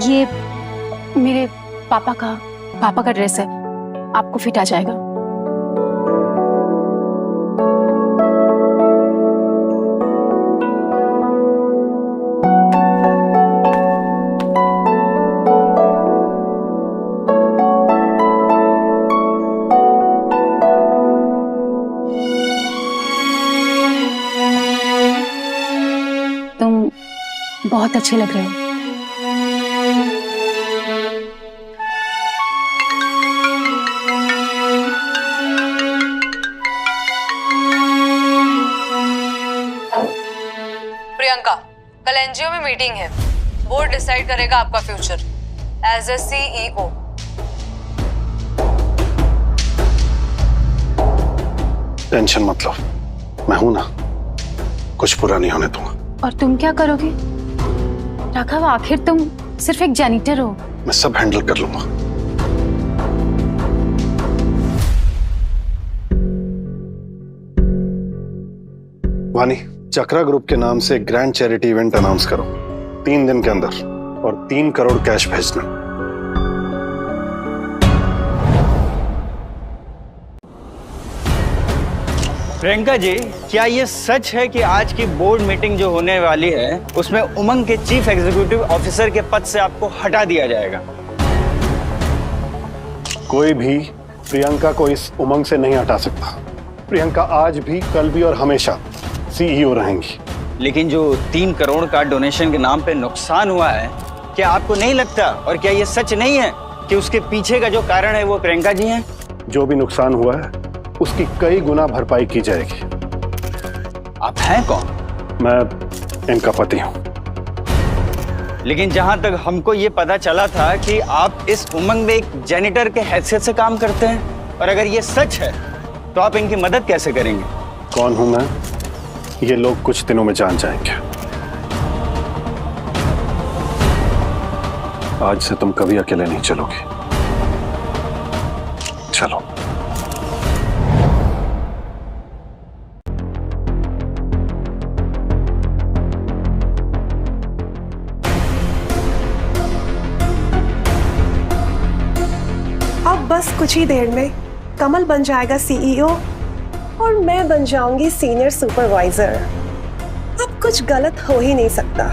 [SPEAKER 9] ये मेरे पापा का ड्रेस है, आपको फिट आ जाएगा। तुम बहुत अच्छे लग रहे हो।
[SPEAKER 11] प्रियंका, कल एनजीओ में मीटिंग है। बोर्ड डिसाइड करेगा आपका future as a CEO.
[SPEAKER 2] Tension मत लो, मैं हूं ना, कुछ बुरा नहीं होने दूंगा।
[SPEAKER 9] और तुम क्या करोगे राघव? आखिर तुम सिर्फ एक जैनिटर हो।
[SPEAKER 2] मैं सब हैंडल कर लूंगा। वानी, चक्रा ग्रुप के नाम से ग्रैंड चैरिटी इवेंट अनाउंस करो 3 दिन के अंदर, और 3 करोड़ कैश भेजना।
[SPEAKER 8] प्रियंका जी, क्या ये सच है कि आज की बोर्ड मीटिंग जो होने वाली है उसमें उमंग के चीफ एग्जीक्यूटिव ऑफिसर के पद से आपको हटा दिया जाएगा?
[SPEAKER 2] कोई भी प्रियंका को इस उमंग से नहीं हटा सकता। प्रियंका आज भी, कल भी और हमेशा सीईओ रहेंगी।
[SPEAKER 8] लेकिन जो 3 करोड़ का डोनेशन के नाम पे नुकसान हुआ है, क्या आपको नहीं लगता, और क्या ये सच नहीं है कि उसके पीछे का जो कारण है वो प्रियंका जी हैं?
[SPEAKER 2] जो भी नुकसान हुआ है उसकी कई गुना भरपाई की जाएगी।
[SPEAKER 8] आप हैं कौन?
[SPEAKER 2] मैं इनका पति हूं।
[SPEAKER 8] लेकिन जहां तक हमको ये पता चला था कि आप इस उमंग में एक जैनिटर के हैसियत से काम करते हैं, और अगर ये सच है तो आप इनकी मदद कैसे करेंगे?
[SPEAKER 2] कौन हूं मैं ये लोग कुछ दिनों में जान जाएंगे। आज से तुम कभी अकेले नहीं चलोगे। चलो।
[SPEAKER 3] अब बस कुछ ही देर में कमल बन जाएगा सीईओ और मैं बन जाऊंगी सीनियर सुपरवाइजर। अब कुछ गलत हो ही नहीं सकता।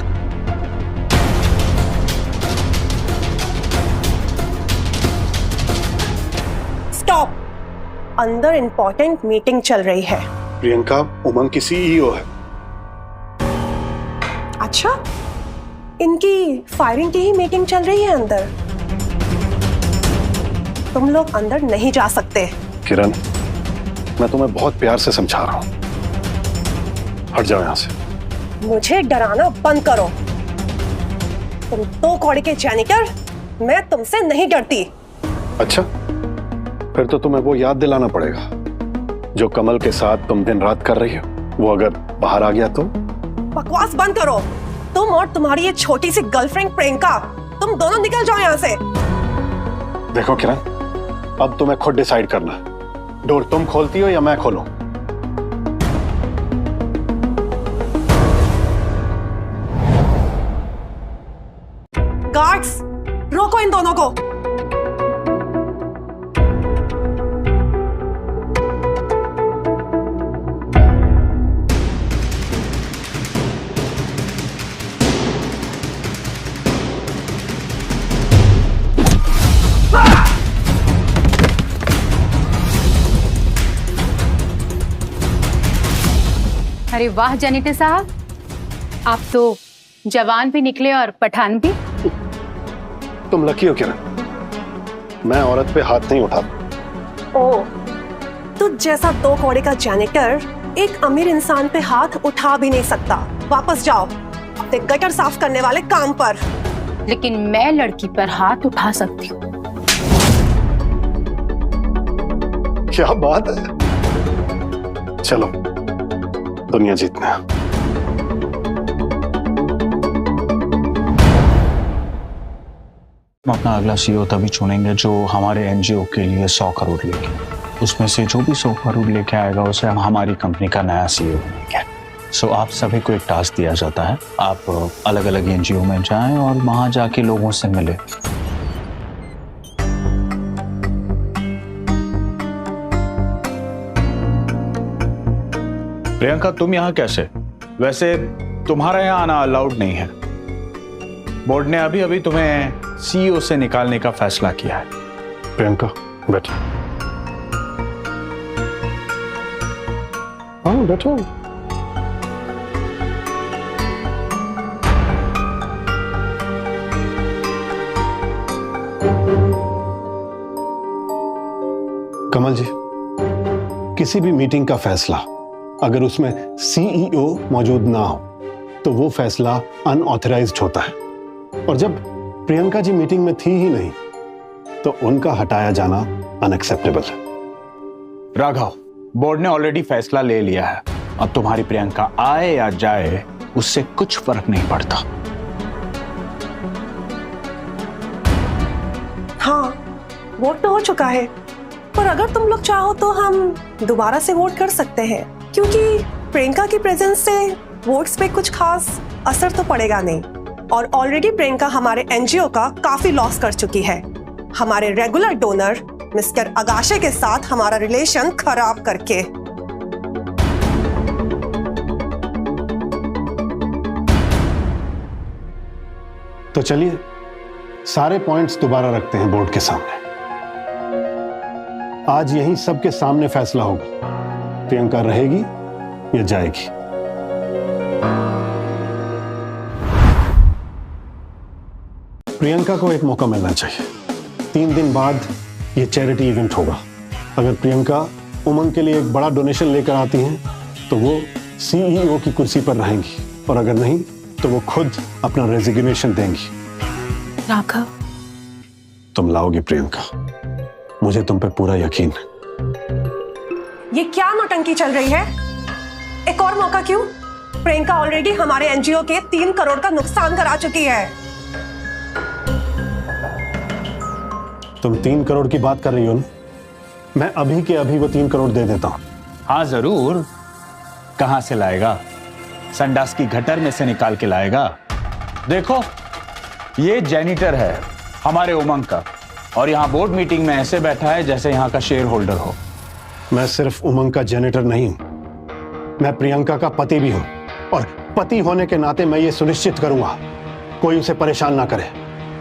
[SPEAKER 3] स्टॉप। अंदर इंपॉर्टेंट मीटिंग चल रही है।
[SPEAKER 2] प्रियंका उमंग की सीईओ है।
[SPEAKER 3] अच्छा, इनकी फायरिंग की ही मीटिंग चल रही है अंदर। तुम लोग अंदर नहीं जा सकते।
[SPEAKER 2] किरण, मैं तुम्हें बहुत प्यार से समझा रहा हूं, हट जाओ यहां से।
[SPEAKER 3] मुझे डराना बंद करो। तुम दो कौड़े के जैनिटर, मैं तुमसे नहीं डरती।
[SPEAKER 2] अच्छा, फिर तो तुम्हें वो याद दिलाना पड़ेगा जो कमल के साथ तुम दिन रात कर रही हो। वो अगर बाहर आ गया तो?
[SPEAKER 3] बकवास बंद करो। तुम और तुम्हारी ये छोटी सी गर्लफ्रेंड प्रियंका, तुम दोनों निकल जाओ यहाँ से।
[SPEAKER 2] देखो किरण, अब तुम्हें खुद डिसाइड करना है। डोर तुम खोलती हो या मैं खोलूं?
[SPEAKER 3] गार्ड्स, रोको इन दोनों को।
[SPEAKER 9] अरे वाह जैनिटर साहब, आप तो जवान भी निकले और पठान भी।
[SPEAKER 2] तुम लकी हो किरण, मैं औरत पे हाथ नहीं उठाता।
[SPEAKER 3] ओ, तुझ जैसा दो कौड़े का जैनिटर एक अमीर इंसान पे हाथ उठा भी नहीं सकता। वापस जाओ अपने गटर साफ करने वाले काम पर।
[SPEAKER 9] लेकिन मैं लड़की पर हाथ उठा सकती हूँ।
[SPEAKER 2] क्या बात है। चलो, दुनिया जीतना है।
[SPEAKER 1] हम अपना अगला सीईओ तभी चुनेंगे जो हमारे एनजीओ के लिए 100 करोड़ लेके, उसमें से जो भी 100 करोड़ लेके आएगा उसे हम हमारी कंपनी का नया सीईओ बनेंगे। सो आप सभी को एक टास्क दिया जाता है, आप अलग अलग एनजीओ में जाएं और वहां जाके लोगों से मिले। प्रियंका, तुम यहाँ कैसे? वैसे तुम्हारा यहाँ आना अलाउड नहीं है। बोर्ड ने अभी अभी तुम्हें सीईओ से निकालने का फैसला किया है।
[SPEAKER 2] प्रियंका बैठो। हाँ बैठो। कमल जी, किसी भी मीटिंग का फैसला अगर उसमें सीईओ मौजूद ना हो तो वो फैसला अनऑथराइज्ड होता है। और जब प्रियंका जी मीटिंग में थी ही नहीं तो उनका हटाया जाना अनएक्सेप्टेबल है।
[SPEAKER 1] राघव, बोर्ड ने ऑलरेडी फैसला ले लिया है। अब तुम्हारी प्रियंका आए या जाए उससे कुछ फर्क नहीं पड़ता।
[SPEAKER 3] हाँ, वोट तो हो चुका है, पर अगर तुम लोग चाहो तो हम दोबारा से वोट कर सकते हैं, क्योंकि प्रियंका की प्रेजेंस से वोट्स पे कुछ खास असर तो पड़ेगा नहीं। और ऑलरेडी प्रियंका हमारे एनजीओ का काफी लॉस कर चुकी है, हमारे रेगुलर डोनर मिस्टर अगाशे के साथ हमारा रिलेशन खराब करके।
[SPEAKER 2] तो चलिए सारे पॉइंट्स दोबारा रखते हैं बोर्ड के सामने। आज यहीं सबके सामने फैसला होगा, प्रियंका रहेगी या जाएगी। प्रियंका को एक मौका मिलना चाहिए। 3 दिन बाद ये चैरिटी इवेंट होगा। अगर प्रियंका उमंग के लिए एक बड़ा डोनेशन लेकर आती हैं तो वो सीईओ की कुर्सी पर रहेंगी, और अगर नहीं तो वो खुद अपना रेजिग्नेशन देंगी।
[SPEAKER 9] राघव,
[SPEAKER 2] तुम लाओगी प्रियंका, मुझे तुम पे पूरा यकीन है।
[SPEAKER 3] ये क्या नौटंकी चल रही है? एक और मौका क्यों? प्रियंका ऑलरेडी हमारे एनजीओ के 3 करोड़ का नुकसान करा चुकी है।
[SPEAKER 2] तुम 3 करोड़ की बात कर रही हो ना? मैं अभी के अभी वो 3 करोड़ दे देता हूं।
[SPEAKER 1] हाँ जरूर। कहां से लाएगा? संडास की गटर में से निकाल के लाएगा। देखो, ये जेनिटर है हमारे उमंग का, और यहाँ बोर्ड मीटिंग में ऐसे बैठा है जैसे यहाँ का शेयर होल्डर हो।
[SPEAKER 2] मैं सिर्फ उमंग का जेनिटर नहीं हूं, मैं प्रियंका का पति भी हूं, और पति होने के नाते मैं ये सुनिश्चित करूंगा कोई उसे परेशान ना करे।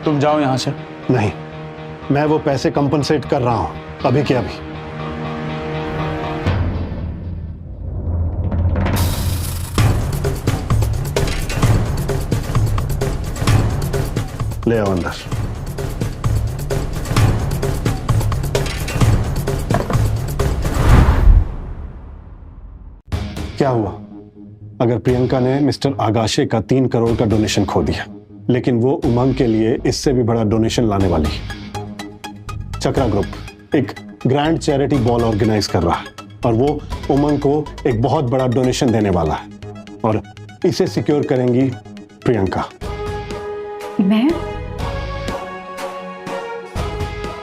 [SPEAKER 1] तुम जाओ यहां से।
[SPEAKER 2] नहीं, मैं वो पैसे कंपनसेट कर रहा हूं अभी के अभी। ले आओ अंदर। क्या हुआ अगर प्रियंका ने मिस्टर आगाशे का 3 करोड़ का डोनेशन खो दिया, लेकिन वो उमंग के लिए इससे भी बड़ा डोनेशन लाने वाली है। चक्रा ग्रुप एक ग्रैंड चैरिटी बॉल ऑर्गेनाइज कर रहा है, और वो उमंग को एक बहुत बड़ा डोनेशन देने वाला है, और इसे सिक्योर करेंगी प्रियंका।
[SPEAKER 9] मैं?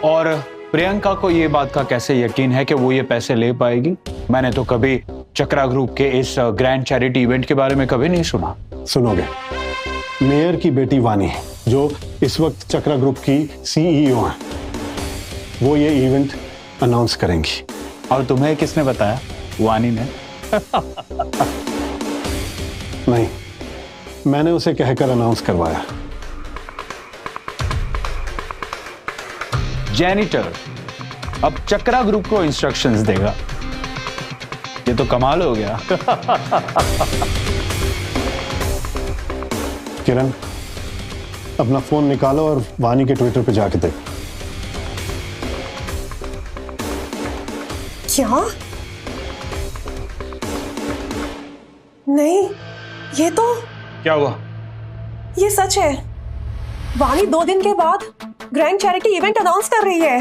[SPEAKER 1] और प्रियंका को ये बात का कैसे यकीन है कि वो ये पैसे ले पाएगी? मैंने तो कभी चक्रा ग्रुप के इस ग्रैंड चैरिटी इवेंट के बारे में कभी नहीं सुना।
[SPEAKER 2] सुनोगे? मेयर की बेटी वानी, जो इस वक्त चक्रा ग्रुप की सीईओ है, वो ये इवेंट अनाउंस करेंगी।
[SPEAKER 1] और तुम्हें किसने बताया? वानी ने?
[SPEAKER 2] नहीं, मैंने उसे कहकर अनाउंस करवाया।
[SPEAKER 1] जेनिटर अब चक्रा ग्रुप को इंस्ट्रक्शंस देगा। ये तो कमाल हो गया।
[SPEAKER 2] किरण, अपना फोन निकालो और वानी के ट्विटर पे जाके देखो।
[SPEAKER 3] क्या? नहीं, ये तो
[SPEAKER 1] क्या हुआ?
[SPEAKER 3] ये सच है। वानी 2 दिन के बाद ग्रैंड चैरिटी इवेंट अनाउंस कर रही है।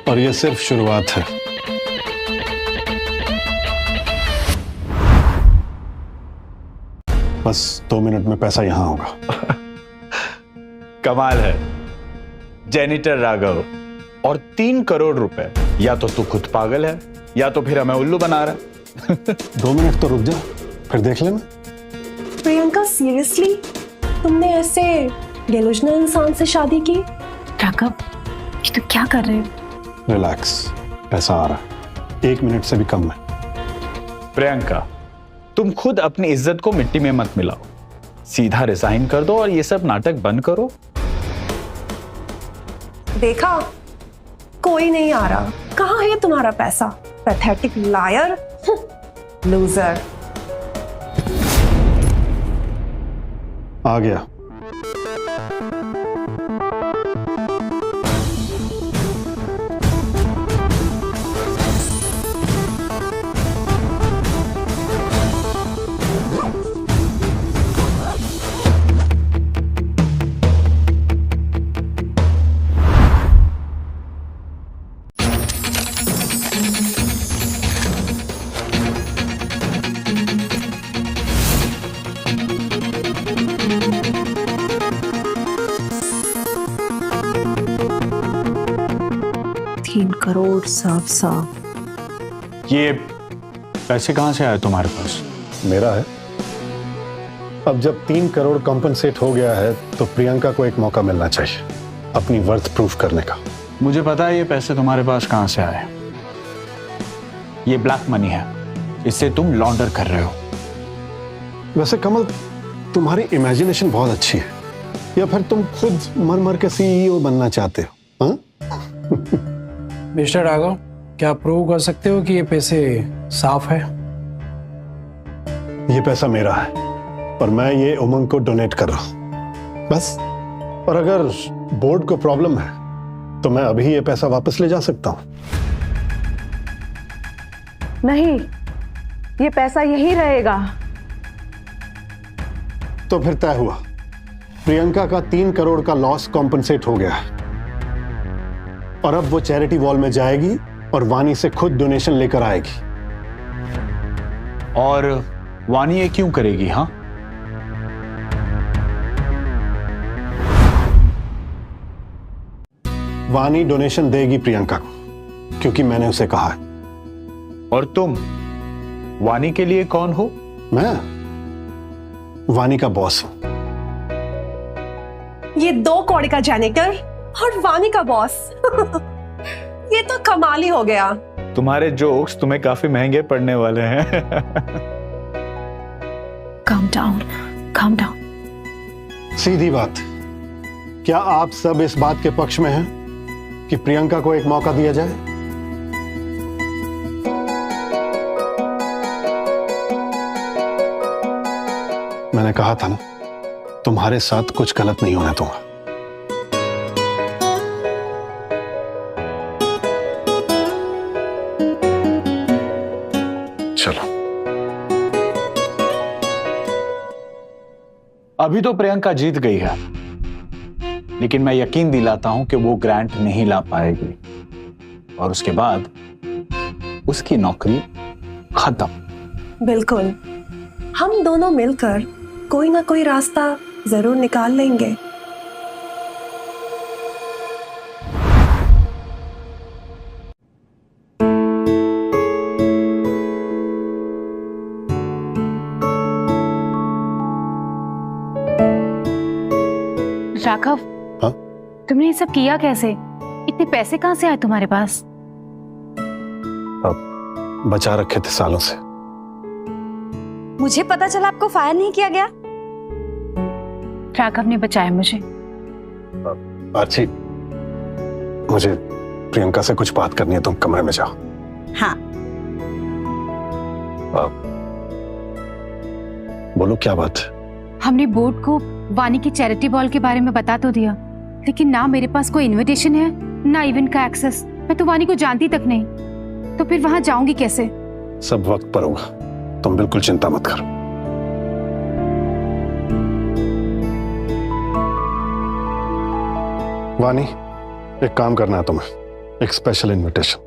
[SPEAKER 2] और ये सिर्फ शुरुआत है। बस 2 मिनट में पैसा यहां होगा।
[SPEAKER 1] कमाल है जेनिटर राघव। और 3 करोड़ रुपए, या तो तू खुद पागल है या तो फिर हमें उल्लू बना रहा है।
[SPEAKER 2] 2 मिनट तो रुक जा, फिर देख लेना।
[SPEAKER 3] प्रियंका, सीरियसली तुमने ऐसे डेलुजनल इंसान से शादी की?
[SPEAKER 9] राघव, ये तो क्या कर रहे हो?
[SPEAKER 2] रिलैक्स, पैसा आ रहा है, 1 मिनट से भी कम है।
[SPEAKER 1] प्रियंका, तुम खुद अपनी इज्जत को मिट्टी में मत मिलाओ, सीधा रिजाइन कर दो और ये सब नाटक बंद करो।
[SPEAKER 3] देखा, कोई नहीं आ रहा। कहाँ है तुम्हारा पैसा? Pathetic lawyer, loser.
[SPEAKER 2] आ गया।
[SPEAKER 6] करोड़ साफ साफ।
[SPEAKER 1] ये पैसे कहां से आए तुम्हारे पास?
[SPEAKER 2] मेरा है। अब जब 3 करोड़ कॉम्पनसेट हो गया है तो प्रियंका को एक मौका मिलना चाहिए अपनी वर्थ प्रूफ करने का।
[SPEAKER 1] मुझे पता है ये पैसे तुम्हारे पास कहां से आए। ये ब्लैक मनी है, इससे तुम लॉन्डर कर रहे हो।
[SPEAKER 2] वैसे कमल, तुम्हारी इमेजिनेशन बहुत अच्छी है, या फिर तुम खुद मर मर के सीईओ बनना चाहते हो? हाँ?
[SPEAKER 12] मिस्टर राघव, क्या आप प्रूव कर सकते हो कि ये पैसे साफ है?
[SPEAKER 2] ये पैसा मेरा है और मैं ये उमंग को डोनेट कर रहा हूं, बस। और अगर बोर्ड को प्रॉब्लम है तो मैं अभी ये पैसा वापस ले जा सकता हूं।
[SPEAKER 6] नहीं, ये पैसा यही रहेगा।
[SPEAKER 2] तो फिर तय हुआ, प्रियंका का 3 करोड़ का लॉस कॉम्पनसेट हो गया है और अब वो चैरिटी वॉल में जाएगी और वानी से खुद डोनेशन लेकर आएगी।
[SPEAKER 1] और वानी ये क्यों करेगी? हाँ,
[SPEAKER 2] वानी डोनेशन देगी प्रियंका को, क्योंकि मैंने उसे कहा है।
[SPEAKER 1] और तुम वानी के लिए कौन हो?
[SPEAKER 2] मैं वानी का बॉस हूं।
[SPEAKER 3] ये 2 कौड़ी का जैनिटर और वानी का बॉस। ये तो कमाल ही हो गया।
[SPEAKER 1] तुम्हारे जोक्स तुम्हें काफी महंगे पड़ने वाले हैं।
[SPEAKER 9] Calm down, calm down.
[SPEAKER 2] सीधी बात, क्या आप सब इस बात के पक्ष में हैं कि प्रियंका को एक मौका दिया जाए? मैंने कहा था ना, तुम्हारे साथ कुछ गलत नहीं होने दूंगा। चलो।
[SPEAKER 1] अभी तो प्रियंका जीत गई है, लेकिन मैं यकीन दिलाता हूं कि वो ग्रांट नहीं ला पाएगी और उसके बाद उसकी नौकरी खत्म।
[SPEAKER 3] बिल्कुल, हम दोनों मिलकर कोई ना कोई रास्ता जरूर निकाल लेंगे।
[SPEAKER 9] राघव,
[SPEAKER 2] हाँ?
[SPEAKER 9] तुमने ये सब किया कैसे? इतने पैसे कहाँ से आए तुम्हारे पास?
[SPEAKER 2] बचा रखे थे सालों से।
[SPEAKER 7] मुझे पता चला आपको फायर नहीं किया गया।
[SPEAKER 9] राघव ने बचाया मुझे।
[SPEAKER 2] आरची, मुझे प्रियंका से कुछ बात करनी है, तुम कमरे में जाओ।
[SPEAKER 7] हाँ।
[SPEAKER 2] बोलो, क्या बात?
[SPEAKER 9] हमने बोर्ड को वानी की चैरिटी बॉल के बारे में बता तो दिया, लेकिन ना मेरे पास कोई इनविटेशन है, ना इवेंट का एक्सेस। मैं तो वानी को जानती तक नहीं, तो फिर वहां जाऊंगी कैसे?
[SPEAKER 2] सब वक्त पर होगा, तुम बिल्कुल चिंता मत करो। वानी, एक काम करना है तुम्हें, एक स्पेशल इनविटेशन।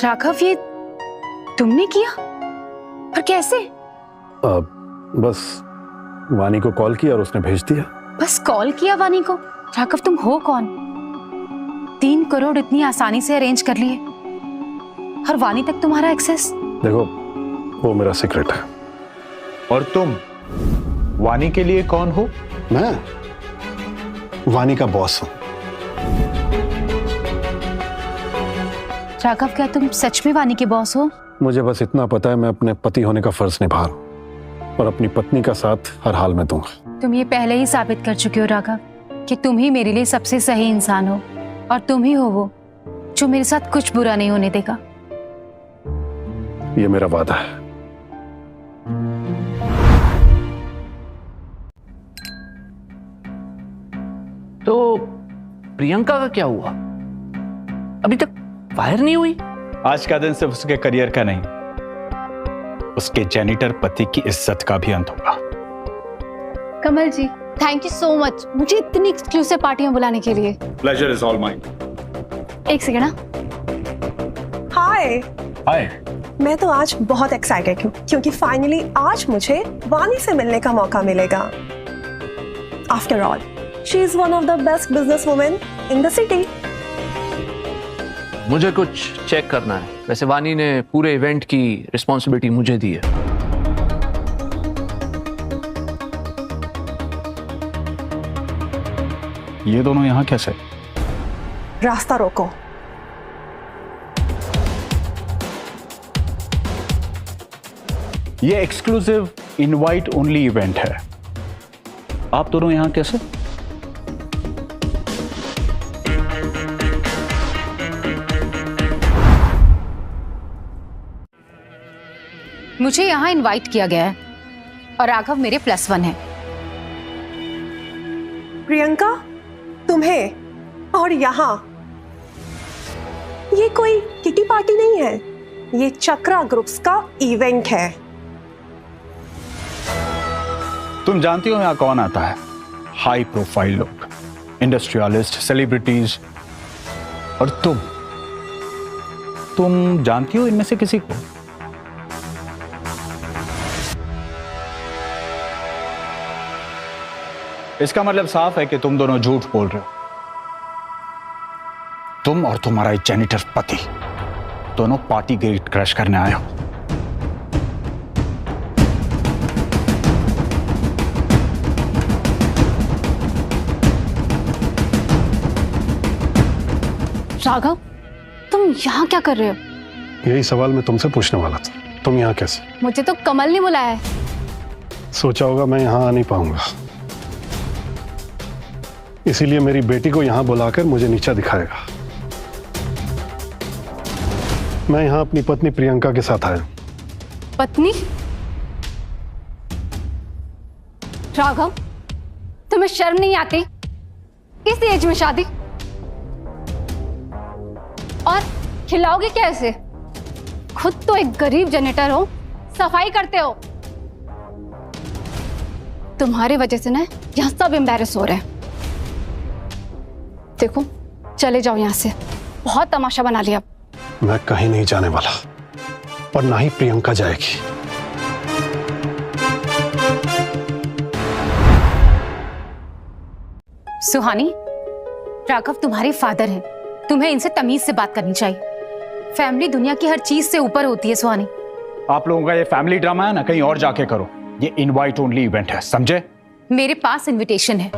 [SPEAKER 9] राघव, ये तुमने किया? और कैसे?
[SPEAKER 2] बस वानी को कॉल किया और उसने भेज दिया।
[SPEAKER 9] बस कॉल किया वानी को? राघव, तुम हो कौन? 3 करोड़ इतनी आसानी से अरेंज कर लिए और वानी तक तुम्हारा एक्सेस?
[SPEAKER 2] देखो, वो मेरा सीक्रेट है।
[SPEAKER 1] और तुम वानी के लिए कौन हो?
[SPEAKER 2] मैं वानी का बॉस हूं।
[SPEAKER 9] राघव, क्या तुम सच में वानी के बॉस हो?
[SPEAKER 2] मुझे बस इतना पता है, मैं अपने पति होने का फर्ज निभा रहा हूं और अपनी पत्नी का साथ हर हाल में दूंगा।
[SPEAKER 9] तुम ये पहले ही साबित कर चुके हो राघव कि तुम ही मेरे लिए सबसे सही इंसान हो, और तुम ही हो वो जो मेरे साथ कुछ बुरा नहीं होने देगा।
[SPEAKER 2] ये मेरा वादा है।
[SPEAKER 10] तो प्रियंका का क्या हुआ? अभी तक फायर नहीं हुई?
[SPEAKER 1] आज का दिन सिर्फ उसके करियर का नहीं, उसके जेनिटर पति की इज्जत का भी अंत होगा।
[SPEAKER 4] कमल जी, थैंक यू सो मच मुझे इतनी एक्सक्लूसिव पार्टी में बुलाने के लिए।
[SPEAKER 1] Pleasure is all mine.
[SPEAKER 4] एक सेकंड।
[SPEAKER 3] हाय,
[SPEAKER 1] हाय।
[SPEAKER 3] मैं तो आज बहुत एक्साइटेड हूँ क्योंकि फाइनली आज मुझे वानी से मिलने का मौका मिलेगा। After all she is one of the best business women in the city.
[SPEAKER 10] मुझे कुछ चेक करना है। वैसे वानी ने पूरे इवेंट की रिस्पॉन्सिबिलिटी मुझे दी है।
[SPEAKER 1] ये दोनों यहाँ कैसे?
[SPEAKER 3] रास्ता रोको।
[SPEAKER 1] ये एक्सक्लूसिव इनवाइट ओनली इवेंट है, आप दोनों यहाँ कैसे?
[SPEAKER 9] मुझे यहाँ इनवाइट किया गया है और राघव मेरे +1 है।
[SPEAKER 3] प्रियंका, तुम्हें और यहाँ ये कोई किटी पार्टी नहीं है, ये चक्रा ग्रुप्स का इवेंट है।
[SPEAKER 1] तुम जानती हो यहाँ कौन आता है? हाई प्रोफाइल लोग, इंडस्ट्रियलिस्ट, सेलिब्रिटीज। और तुम जानती हो इनमें से किसी को? इसका मतलब साफ है कि तुम दोनों झूठ बोल रहे हो। तुम और तुम्हारा जेनिटर पति दोनों पार्टी गेट क्रैश करने आए हो।
[SPEAKER 9] राघव, तुम यहाँ क्या कर रहे हो?
[SPEAKER 2] यही सवाल मैं तुमसे पूछने वाला था, तुम यहाँ कैसे?
[SPEAKER 9] मुझे तो कमल ने बुलाया है।
[SPEAKER 2] सोचा होगा मैं यहाँ आ नहीं पाऊंगा, इसीलिए मेरी बेटी को यहाँ बुलाकर मुझे नीचा दिखाएगा। मैं यहाँ अपनी पत्नी प्रियंका के साथ आया।
[SPEAKER 9] पत्नी? राघव, तुम्हें शर्म नहीं आती? इस एज में शादी? और खिलाओगे कैसे? खुद तो एक गरीब जनेटर हो, सफाई करते हो। तुम्हारी वजह से ना यहाँ सब एम्बैरेस हो रहे हैं। देखो, चले जाओ यहाँ से, बहुत तमाशा बना लिया।
[SPEAKER 2] मैं कहीं नहीं जाने वाला और ना ही प्रियंका जाएगी।
[SPEAKER 9] सुहानी, राघव तुम्हारे फादर हैं, तुम्हें इनसे तमीज से बात करनी चाहिए। फैमिली दुनिया की हर चीज से ऊपर होती है सुहानी।
[SPEAKER 1] आप लोगों का ये फैमिली ड्रामा है ना, कहीं और जाके करो। ये इनवाइट ओनली इवेंट है, समझे?
[SPEAKER 9] मेरे पास इनविटेशन है।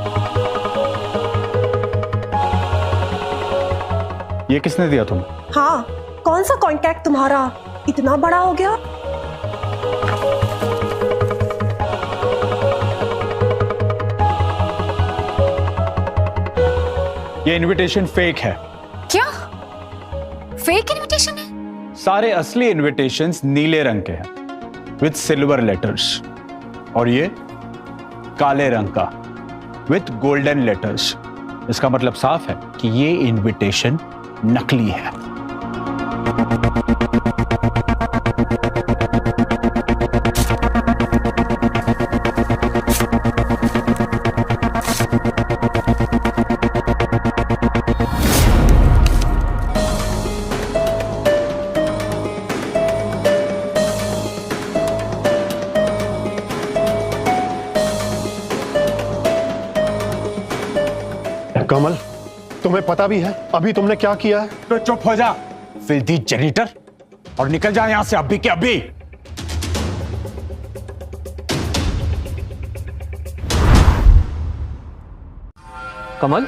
[SPEAKER 1] ये किसने दिया तुम्हें?
[SPEAKER 3] हाँ, कौन सा कॉन्टैक्ट तुम्हारा इतना बड़ा हो गया?
[SPEAKER 1] ये इनविटेशन फेक है।
[SPEAKER 9] क्या? फेक इनविटेशन है?
[SPEAKER 1] सारे असली इनविटेशंस नीले रंग के हैं विद सिल्वर लेटर्स, और ये काले रंग का विद गोल्डन लेटर्स। इसका मतलब साफ है कि ये इनविटेशन नकली है।
[SPEAKER 2] कमल, तुम्हें पता भी है अभी तुमने क्या किया है?
[SPEAKER 1] तो चुप हो जा, फिल्दी जेनिटर, और निकल जा यहां से अभी के अभी।
[SPEAKER 10] कमल,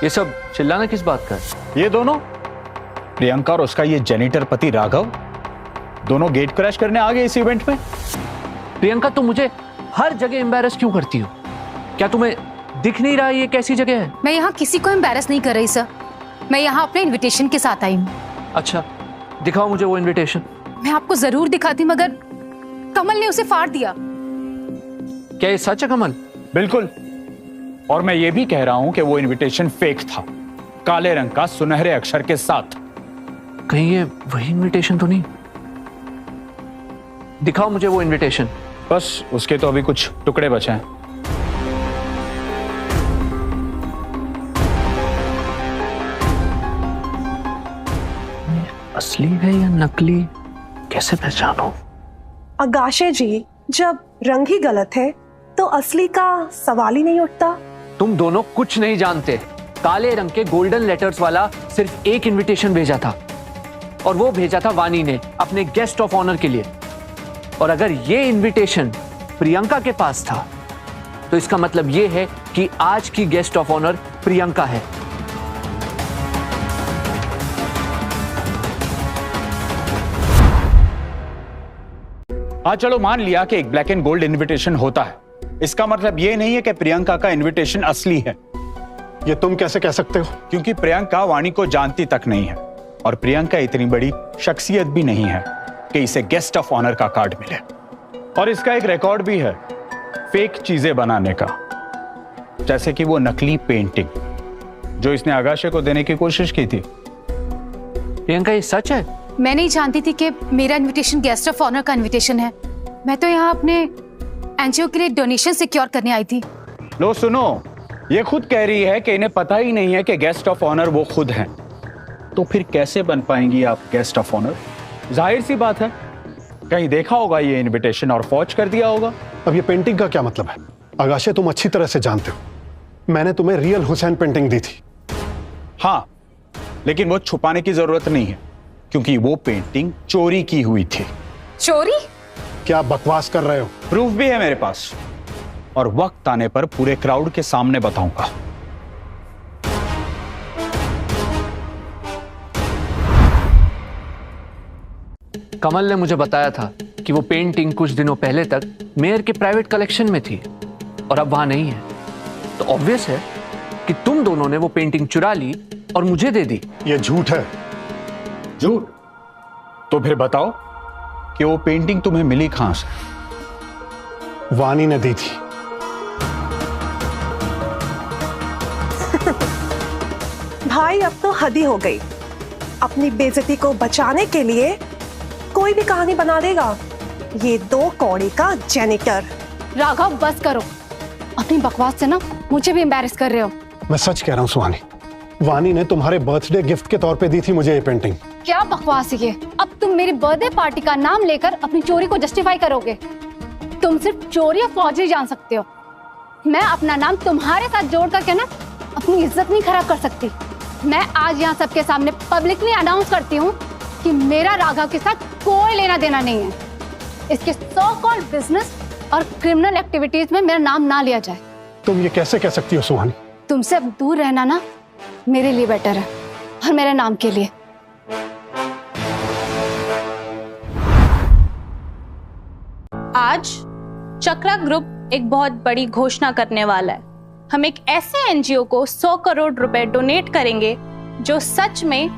[SPEAKER 10] ये सब चिल्लाना किस बात का है?
[SPEAKER 1] ये दोनों, प्रियंका और उसका ये जेनिटर पति राघव, दोनों गेट क्रैश करने आ गए इस इवेंट में।
[SPEAKER 10] प्रियंका, तुम मुझे हर जगह एम्बैरेस क्यों करती हो? क्या तुम्हें दिख नहीं रहा ये कैसी जगह है?
[SPEAKER 9] मैं यहाँ किसी को एम्बैरेस नहीं कर रही सर, मैं यहाँ अपने इनविटेशन के साथ आई हूँ।
[SPEAKER 10] अच्छा, दिखाओ मुझे वो इनविटेशन।
[SPEAKER 9] मैं आपको जरूर दिखाती, मगर कमल ने उसे फाड़ दिया।
[SPEAKER 10] क्या ये सच है कमल?
[SPEAKER 1] बिल्कुल, और मैं ये भी कह रहा हूं कि वो इनविटेशन फेक था, काले रंग का सुनहरे अक्षर के साथ।
[SPEAKER 10] कहीं ये वही इनविटेशन तो नहीं? दिखाओ मुझे वो इनविटेशन।
[SPEAKER 1] बस उसके तो अभी कुछ टुकड़े बचे हैं।
[SPEAKER 10] असली है या नकली कैसे पहचानो?
[SPEAKER 3] अगाशे जी, जब रंग ही गलत है तो असली का सवाल ही नहीं उठता।
[SPEAKER 10] तुम दोनों कुछ नहीं जानते। काले रंग के गोल्डन लेटर्स वाला सिर्फ एक इनविटेशन भेजा था, और वो भेजा था वानी ने अपने गेस्ट ऑफ ऑनर के लिए। और अगर ये इनविटेशन प्रियंका के पास था तो इसका मतलब ये है कि आज की गेस्ट ऑफ ऑनर प्रियंका है।
[SPEAKER 1] हाँ चलो मान लिया कि एक ब्लैक एंड गोल्ड इनविटेशन होता है, इसका मतलब ये नहीं है कि प्रियंका का इनविटेशन असली है।
[SPEAKER 2] ये तुम कैसे कह सकते हो?
[SPEAKER 1] क्योंकि प्रियंका वाणी को जानती तक नहीं है, और प्रियंका इतनी बड़ी शख्सियत भी नहीं है कि इसे गेस्ट ऑफ ऑनर का कार्ड मिले। और इसका एक रिकॉर्ड भी है फेक चीजें बनाने का, जैसे कि वो नकली पेंटिंग जो इसने आगाशे को देने की कोशिश की थी।
[SPEAKER 10] प्रियंका, ये सच है?
[SPEAKER 9] मैं नहीं जानती थी कि मेरा इनविटेशन गेस्ट ऑफ ऑनर का इनविटेशन है। मैं तो यहाँ अपने एनजीओ के लिए डोनेशन सिक्योर करने आई थी।
[SPEAKER 1] लो सुनो, ये खुद कह रही है कि इन्हें पता ही नहीं है कि गेस्ट ऑफ ऑनर वो खुद हैं। तो फिर कैसे बन पाएंगी आप गेस्ट ऑफ ऑनर? जाहिर सी बात है, कहीं देखा होगा ये इनविटेशन और फॉर्ज कर दिया होगा।
[SPEAKER 2] अब ये पेंटिंग का क्या मतलब है? आगाशे, तुम अच्छी तरह से जानते हो मैंने तुम्हें रियल हुसैन पेंटिंग दी थी।
[SPEAKER 1] हाँ, लेकिन वो छुपाने की जरूरत नहीं है, क्योंकि वो पेंटिंग चोरी की हुई थी।
[SPEAKER 9] चोरी?
[SPEAKER 2] क्या बकवास कर रहे हो?
[SPEAKER 1] प्रूफ भी है मेरे पास, और वक्त आने पर पूरे क्राउड के सामने बताऊंगा।
[SPEAKER 10] कमल ने मुझे बताया था कि वो पेंटिंग कुछ दिनों पहले तक मेयर के प्राइवेट कलेक्शन में थी और अब वहां नहीं है। तो ऑब्वियस है कि तुम दोनों ने वो पेंटिंग चुरा ली और मुझे दे दी।
[SPEAKER 2] ये झूठ है।
[SPEAKER 1] झूठ? तो फिर बताओ कि वो पेंटिंग तुम्हें मिली कहां से?
[SPEAKER 2] वानी ने दी थी।
[SPEAKER 3] भाई अब तो हद ही हो गई। अपनी बेइज्जती को बचाने के लिए कोई भी कहानी बना देगा। ये 2 कौड़ी का जेनिटर।
[SPEAKER 9] राघव बस करो, अपनी बकवास से ना मुझे भी एम्बैरेस कर रहे हो।
[SPEAKER 2] मैं सच कह रहा हूं सुहानी, वानी ने तुम्हारे बर्थडे गिफ्ट के तौर पे दी थी मुझे ये पेंटिंग।
[SPEAKER 9] क्या बकवास है ये? अब तुम मेरी बर्थडे पार्टी का नाम लेकर अपनी चोरी को जस्टिफाई करोगे? तुम सिर्फ चोरी और फौजी जान सकते हो। मैं अपना नाम तुम्हारे साथ जोड़ करके ना अपनी इज्जत नहीं खराब कर सकती। मैं आज यहाँ सबके सामने पब्लिकली अनाउंस करती हूँ कि मेरा राघव के साथ कोई लेना देना नहीं है। इसके सो कॉल्ड बिजनेस और क्रिमिनल एक्टिविटीज में मेरा नाम ना लिया जाए।
[SPEAKER 2] तुम ये कैसे कह सकती हो सुहानी?
[SPEAKER 9] तुमसे अब दूर रहना ना मेरे लिए बेटर है, और मेरे नाम के लिए।
[SPEAKER 13] आज चक्रा ग्रुप एक बहुत बड़ी घोषणा करने वाला है। हम एक ऐसे एनजीओ को 100 करोड़ रुपए डोनेट करेंगे जो सच में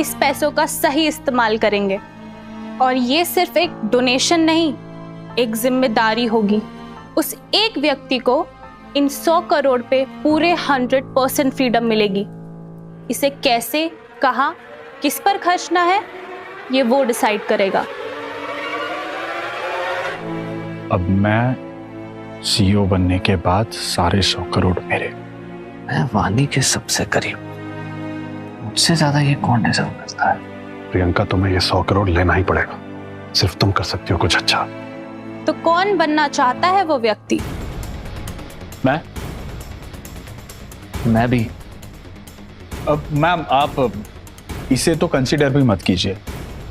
[SPEAKER 13] इस पैसों का सही इस्तेमाल करेंगे। और ये सिर्फ एक डोनेशन नहीं, एक जिम्मेदारी होगी। उस एक व्यक्ति को इन 100 करोड़ पे पूरे 100% फ्रीडम मिलेगी। इसे कैसे, कहाँ, किस पर खर्चना है, ये वो डिसाइड करेगा।
[SPEAKER 1] अब मैं सीईओ बनने के बाद सारे 100 करोड़ मेरे।
[SPEAKER 10] मैं वानी के सबसे करीब, मुझसे ज्यादा ये कौन डिजर्व करता है?
[SPEAKER 2] प्रियंका, तुम्हें ये 100 करोड़ लेना ही पड़ेगा। सिर्फ तुम कर सकती हो कुछ अच्छा।
[SPEAKER 13] तो कौन बनना चाहता है वो व्यक्ति?
[SPEAKER 10] मैं भी।
[SPEAKER 1] अब मैम आप इसे तो कंसीडर भी मत कीजिए।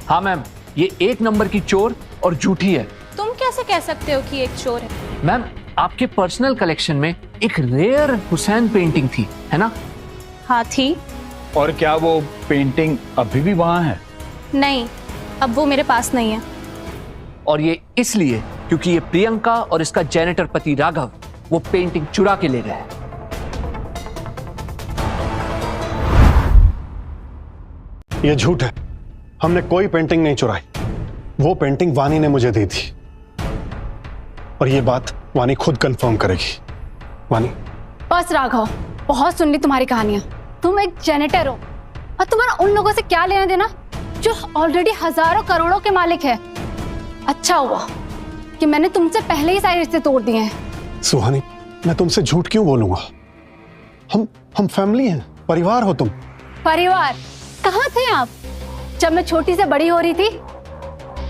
[SPEAKER 10] हाँ मैम, ये 1 नंबर की चोर और झूठी है।
[SPEAKER 13] तुम कैसे कह सकते हो कि एक चोर है?
[SPEAKER 10] मैम, आपके पर्सनल कलेक्शन में एक रेयर हुसैन पेंटिंग थी, है ना?
[SPEAKER 13] हाँ थी।
[SPEAKER 1] और क्या वो पेंटिंग अभी भी वहां है?
[SPEAKER 13] नहीं, अब वो मेरे पास नहीं है।
[SPEAKER 10] और ये इसलिए क्योंकि ये प्रियंका और इसका जेनेटर पति राघव वो पेंटिंग चुरा के ले गए हैं।
[SPEAKER 2] ये झूठ है। हमने कोई पेंटिंग नहीं चुराई। वो पेंटिंग वानी ने मुझे दी थी, और ये बात वानी खुद कंफर्म करेगी। वानी,
[SPEAKER 9] बस राघव, बहुत सुन ली तुम्हारी कहानियां। तुम एक जेनेटर हो, और तुम्हारा उन लोगों से क्या लेना देना जो ऑलरेडी हजारों करोड़ों के मालिक है। अच्छा हुआ कि मैंने तुमसे पहले ही सारे रिश्ते तोड़ दिए हैं।
[SPEAKER 2] सुहानी, मैं तुमसे झूठ क्यों बोलूंगा? हम फैमिली हैं, परिवार हो तुम।
[SPEAKER 9] परिवार? कहाँ थे आप
[SPEAKER 4] जब मैं छोटी से बड़ी हो रही थी,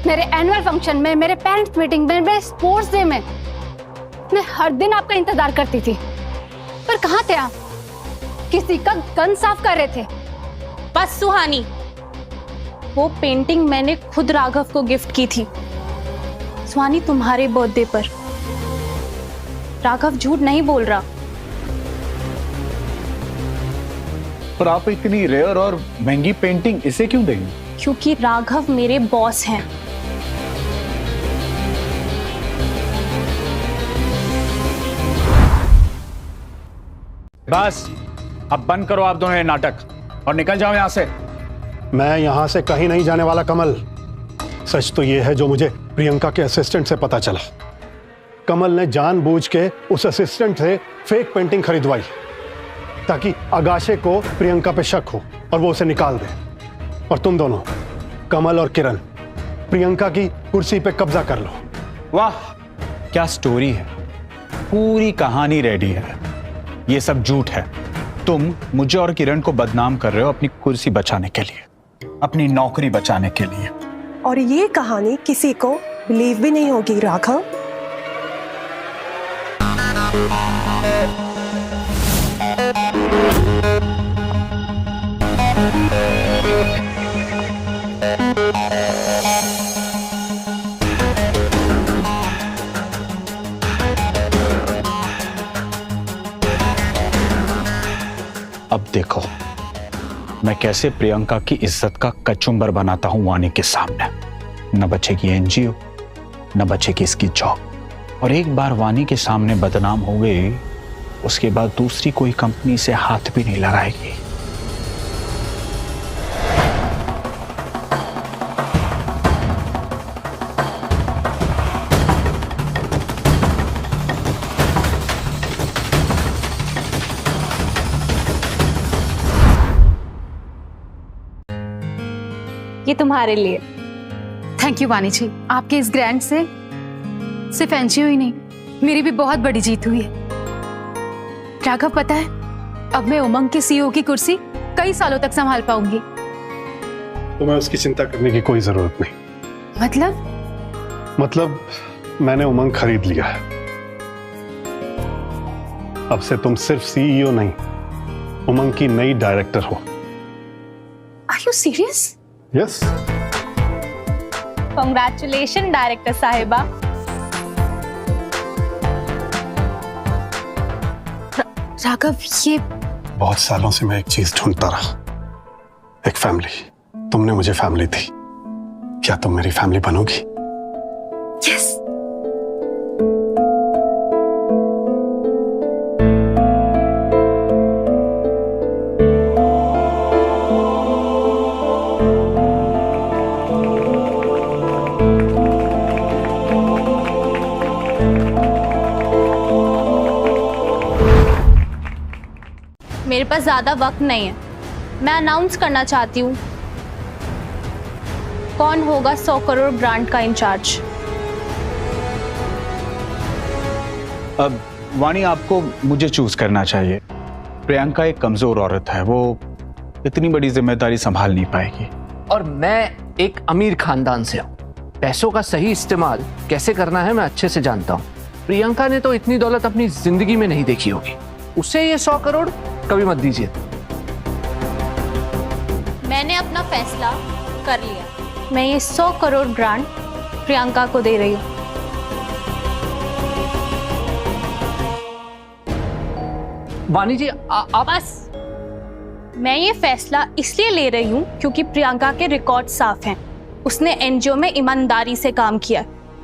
[SPEAKER 4] मेरे एनुअल फंक्शन में, मेरे पेरेंट्स मीटिंग में, मेरे स्पोर्ट्स डे में मैं हर दिन आपका इंतजार करती थी। पर कहाँ थे आप? किसी का गन साफ कर रहे थे।
[SPEAKER 13] बस सुहानी, वो पेंटिंग मैंने खुद राघव को गिफ्ट की थी, सुहानी, तुम्हारे बर्थडे पर। राघव झूठ नहीं बोल रहा।
[SPEAKER 1] पर आप इतनी रेयर और महंगी पेंटिंग इसे क्यों देंगे?
[SPEAKER 13] क्योंकि राघव मेरे बॉस हैं।
[SPEAKER 1] बस अब बंद करो आप दोनों ये नाटक और निकल जाओ यहां से।
[SPEAKER 2] मैं यहां से कहीं नहीं जाने वाला कमल। सच तो यह है जो मुझे प्रियंका के असिस्टेंट से पता चला। कमल ने जानबूझ के उस असिस्टेंट से फेक पेंटिंग खरीदवाई ताकि अगाशे को प्रियंका पे शक हो और वो उसे निकाल दे। और तुम दोनों, कमल और किरण, प्रियंका की कुर्सी पे कब्जा कर लो।
[SPEAKER 1] वाह, क्या स्टोरी है। पूरी कहानी रेडी है। ये सब झूठ है। तुम मुझे और किरण को बदनाम कर रहे हो अपनी कुर्सी बचाने के लिए, अपनी नौकरी बचाने के लिए।
[SPEAKER 3] और ये कहानी किसी को बिलीव भी नहीं होगी राघव।
[SPEAKER 1] अब देखो मैं कैसे प्रियंका की इज्जत का कचुम्बर बनाता हूं वानी के सामने। न बचेगी एनजीओ, न बचेगी इसकी जॉब। और एक बार वानी के सामने बदनाम हो गई, उसके बाद दूसरी कोई कंपनी से हाथ भी नहीं लगाएगी।
[SPEAKER 13] ये तुम्हारे लिए।
[SPEAKER 9] थैंक यू वानी जी, आपके इस ग्रैंड से सिर्फ एनजीओ ही नहीं, मेरी भी बहुत बड़ी जीत हुई है। राघव, पता है अब मैं उमंग के सीईओ की कुर्सी कई सालों तक संभाल पाऊंगी।
[SPEAKER 2] तुम्हें उसकी चिंता करने की कोई जरूरत नहीं।
[SPEAKER 9] मतलब
[SPEAKER 2] मैंने उमंग खरीद लिया है। अब से तुम सिर्फ सीईओ नहीं, उमंग की नई डायरेक्टर हो।
[SPEAKER 13] Are you serious?
[SPEAKER 2] Yes.
[SPEAKER 13] Congratulation director साहिबा।
[SPEAKER 9] राघव, ये
[SPEAKER 2] बहुत सालों से मैं एक चीज ढूंढता रहा, एक फैमिली। तुमने मुझे फैमिली दी, क्या तुम मेरी फैमिली बनोगी?
[SPEAKER 9] यस।
[SPEAKER 13] मेरे पास ज्यादा वक्त नहीं है, मैं अनाउंस करना चाहती हूँ कौन होगा 100 करोड़ ब्रांड का इंचार्ज।
[SPEAKER 1] अब वानी, आपको मुझे चूज करना चाहिए। प्रियंका एक कमजोर औरत है, वो इतनी बड़ी जिम्मेदारी संभाल नहीं पाएगी।
[SPEAKER 10] और मैं एक अमीर खानदान से हूँ, पैसों का सही इस्तेमाल कैसे करना है मैं अच्छे से जानता हूँ। प्रियंका ने तो इतनी दौलत अपनी जिंदगी में नहीं देखी होगी, उसे ये 100 करोड़ कभी मत दीजिए।
[SPEAKER 13] मैंने अपना फैसला कर लिया, मैं ये 100 करोड़ ब्रांड प्रियंका को दे रही हूँ।
[SPEAKER 10] वानी जी, आप
[SPEAKER 13] बस, मैं ये फैसला इसलिए ले रही हूँ क्योंकि प्रियंका के रिकॉर्ड साफ हैं। उसने एनजीओ में ईमानदारी से काम किया।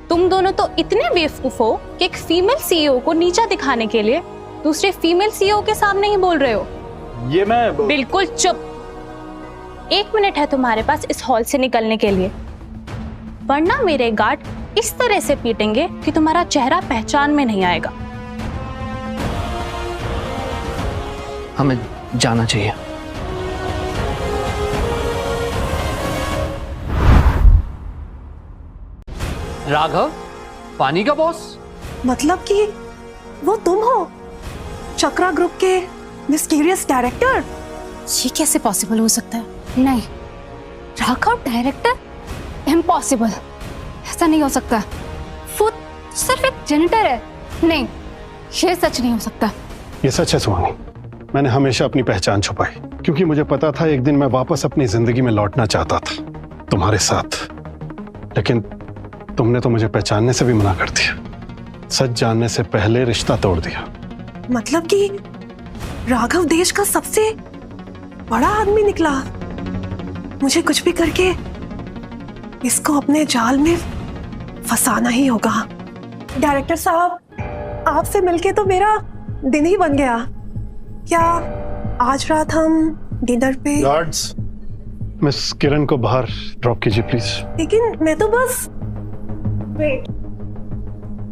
[SPEAKER 13] तुम दोनों तो इतने बेवकूफ हो कि एक फीमेल सीईओ को नीचा दिखाने के लिए दूसरे फीमेल सीईओ के सामने ही बोल रहे हो।
[SPEAKER 1] ये मैं
[SPEAKER 13] बिल्कुल चुप। 1 मिनट है तुम्हारे पास इस हॉल से निकलने के लिए, वरना मेरे गार्ड इस तरह से पीटेंगे कि तुम्हारा चेहरा पहचान में नहीं आएगा।
[SPEAKER 10] हमें जाना चाहिए। राघव, पानी का बॉस?
[SPEAKER 3] मतलब कि वो तुम हो, चक्रा ग्रुप के मिस्टीरियस डायरेक्टर?
[SPEAKER 9] ये कैसे पॉसिबल हो सकता है? नहीं,
[SPEAKER 4] राघव डायरेक्टर? इम्पॉसिबल, ऐसा नहीं हो सकता। वो सिर्फ एक जेनिटर है। नहीं, ये सच नहीं हो सकता।
[SPEAKER 2] ये सच है सुहानी। मैंने हमेशा अपनी पहचान छुपाई क्योंकि मुझे पता था एक दिन मैं वापस अपनी जिंदगी में लौटना चाहता था तुम्हारे साथ, लेकिन तुमने तो मुझे पहचानने से भी मना कर दिया। सच जानने से पहले रिश्ता तोड़ दिया।
[SPEAKER 3] मतलब कि राघव देश का सबसे बड़ा आदमी निकला। मुझे कुछ भी करके इसको अपने जाल में फंसाना ही होगा। डायरेक्टर साहब, आपसे मिलके तो मेरा दिन ही बन गया। क्या आज रात हम डिनर पे?
[SPEAKER 2] गार्ड्स, मिस किरण को बाहर ड्रॉप कीजिए प्लीज।
[SPEAKER 3] लेकिन मैं तो बस वेट,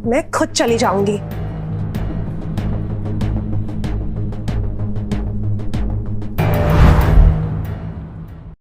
[SPEAKER 3] मैं खुद चली जाऊंगी।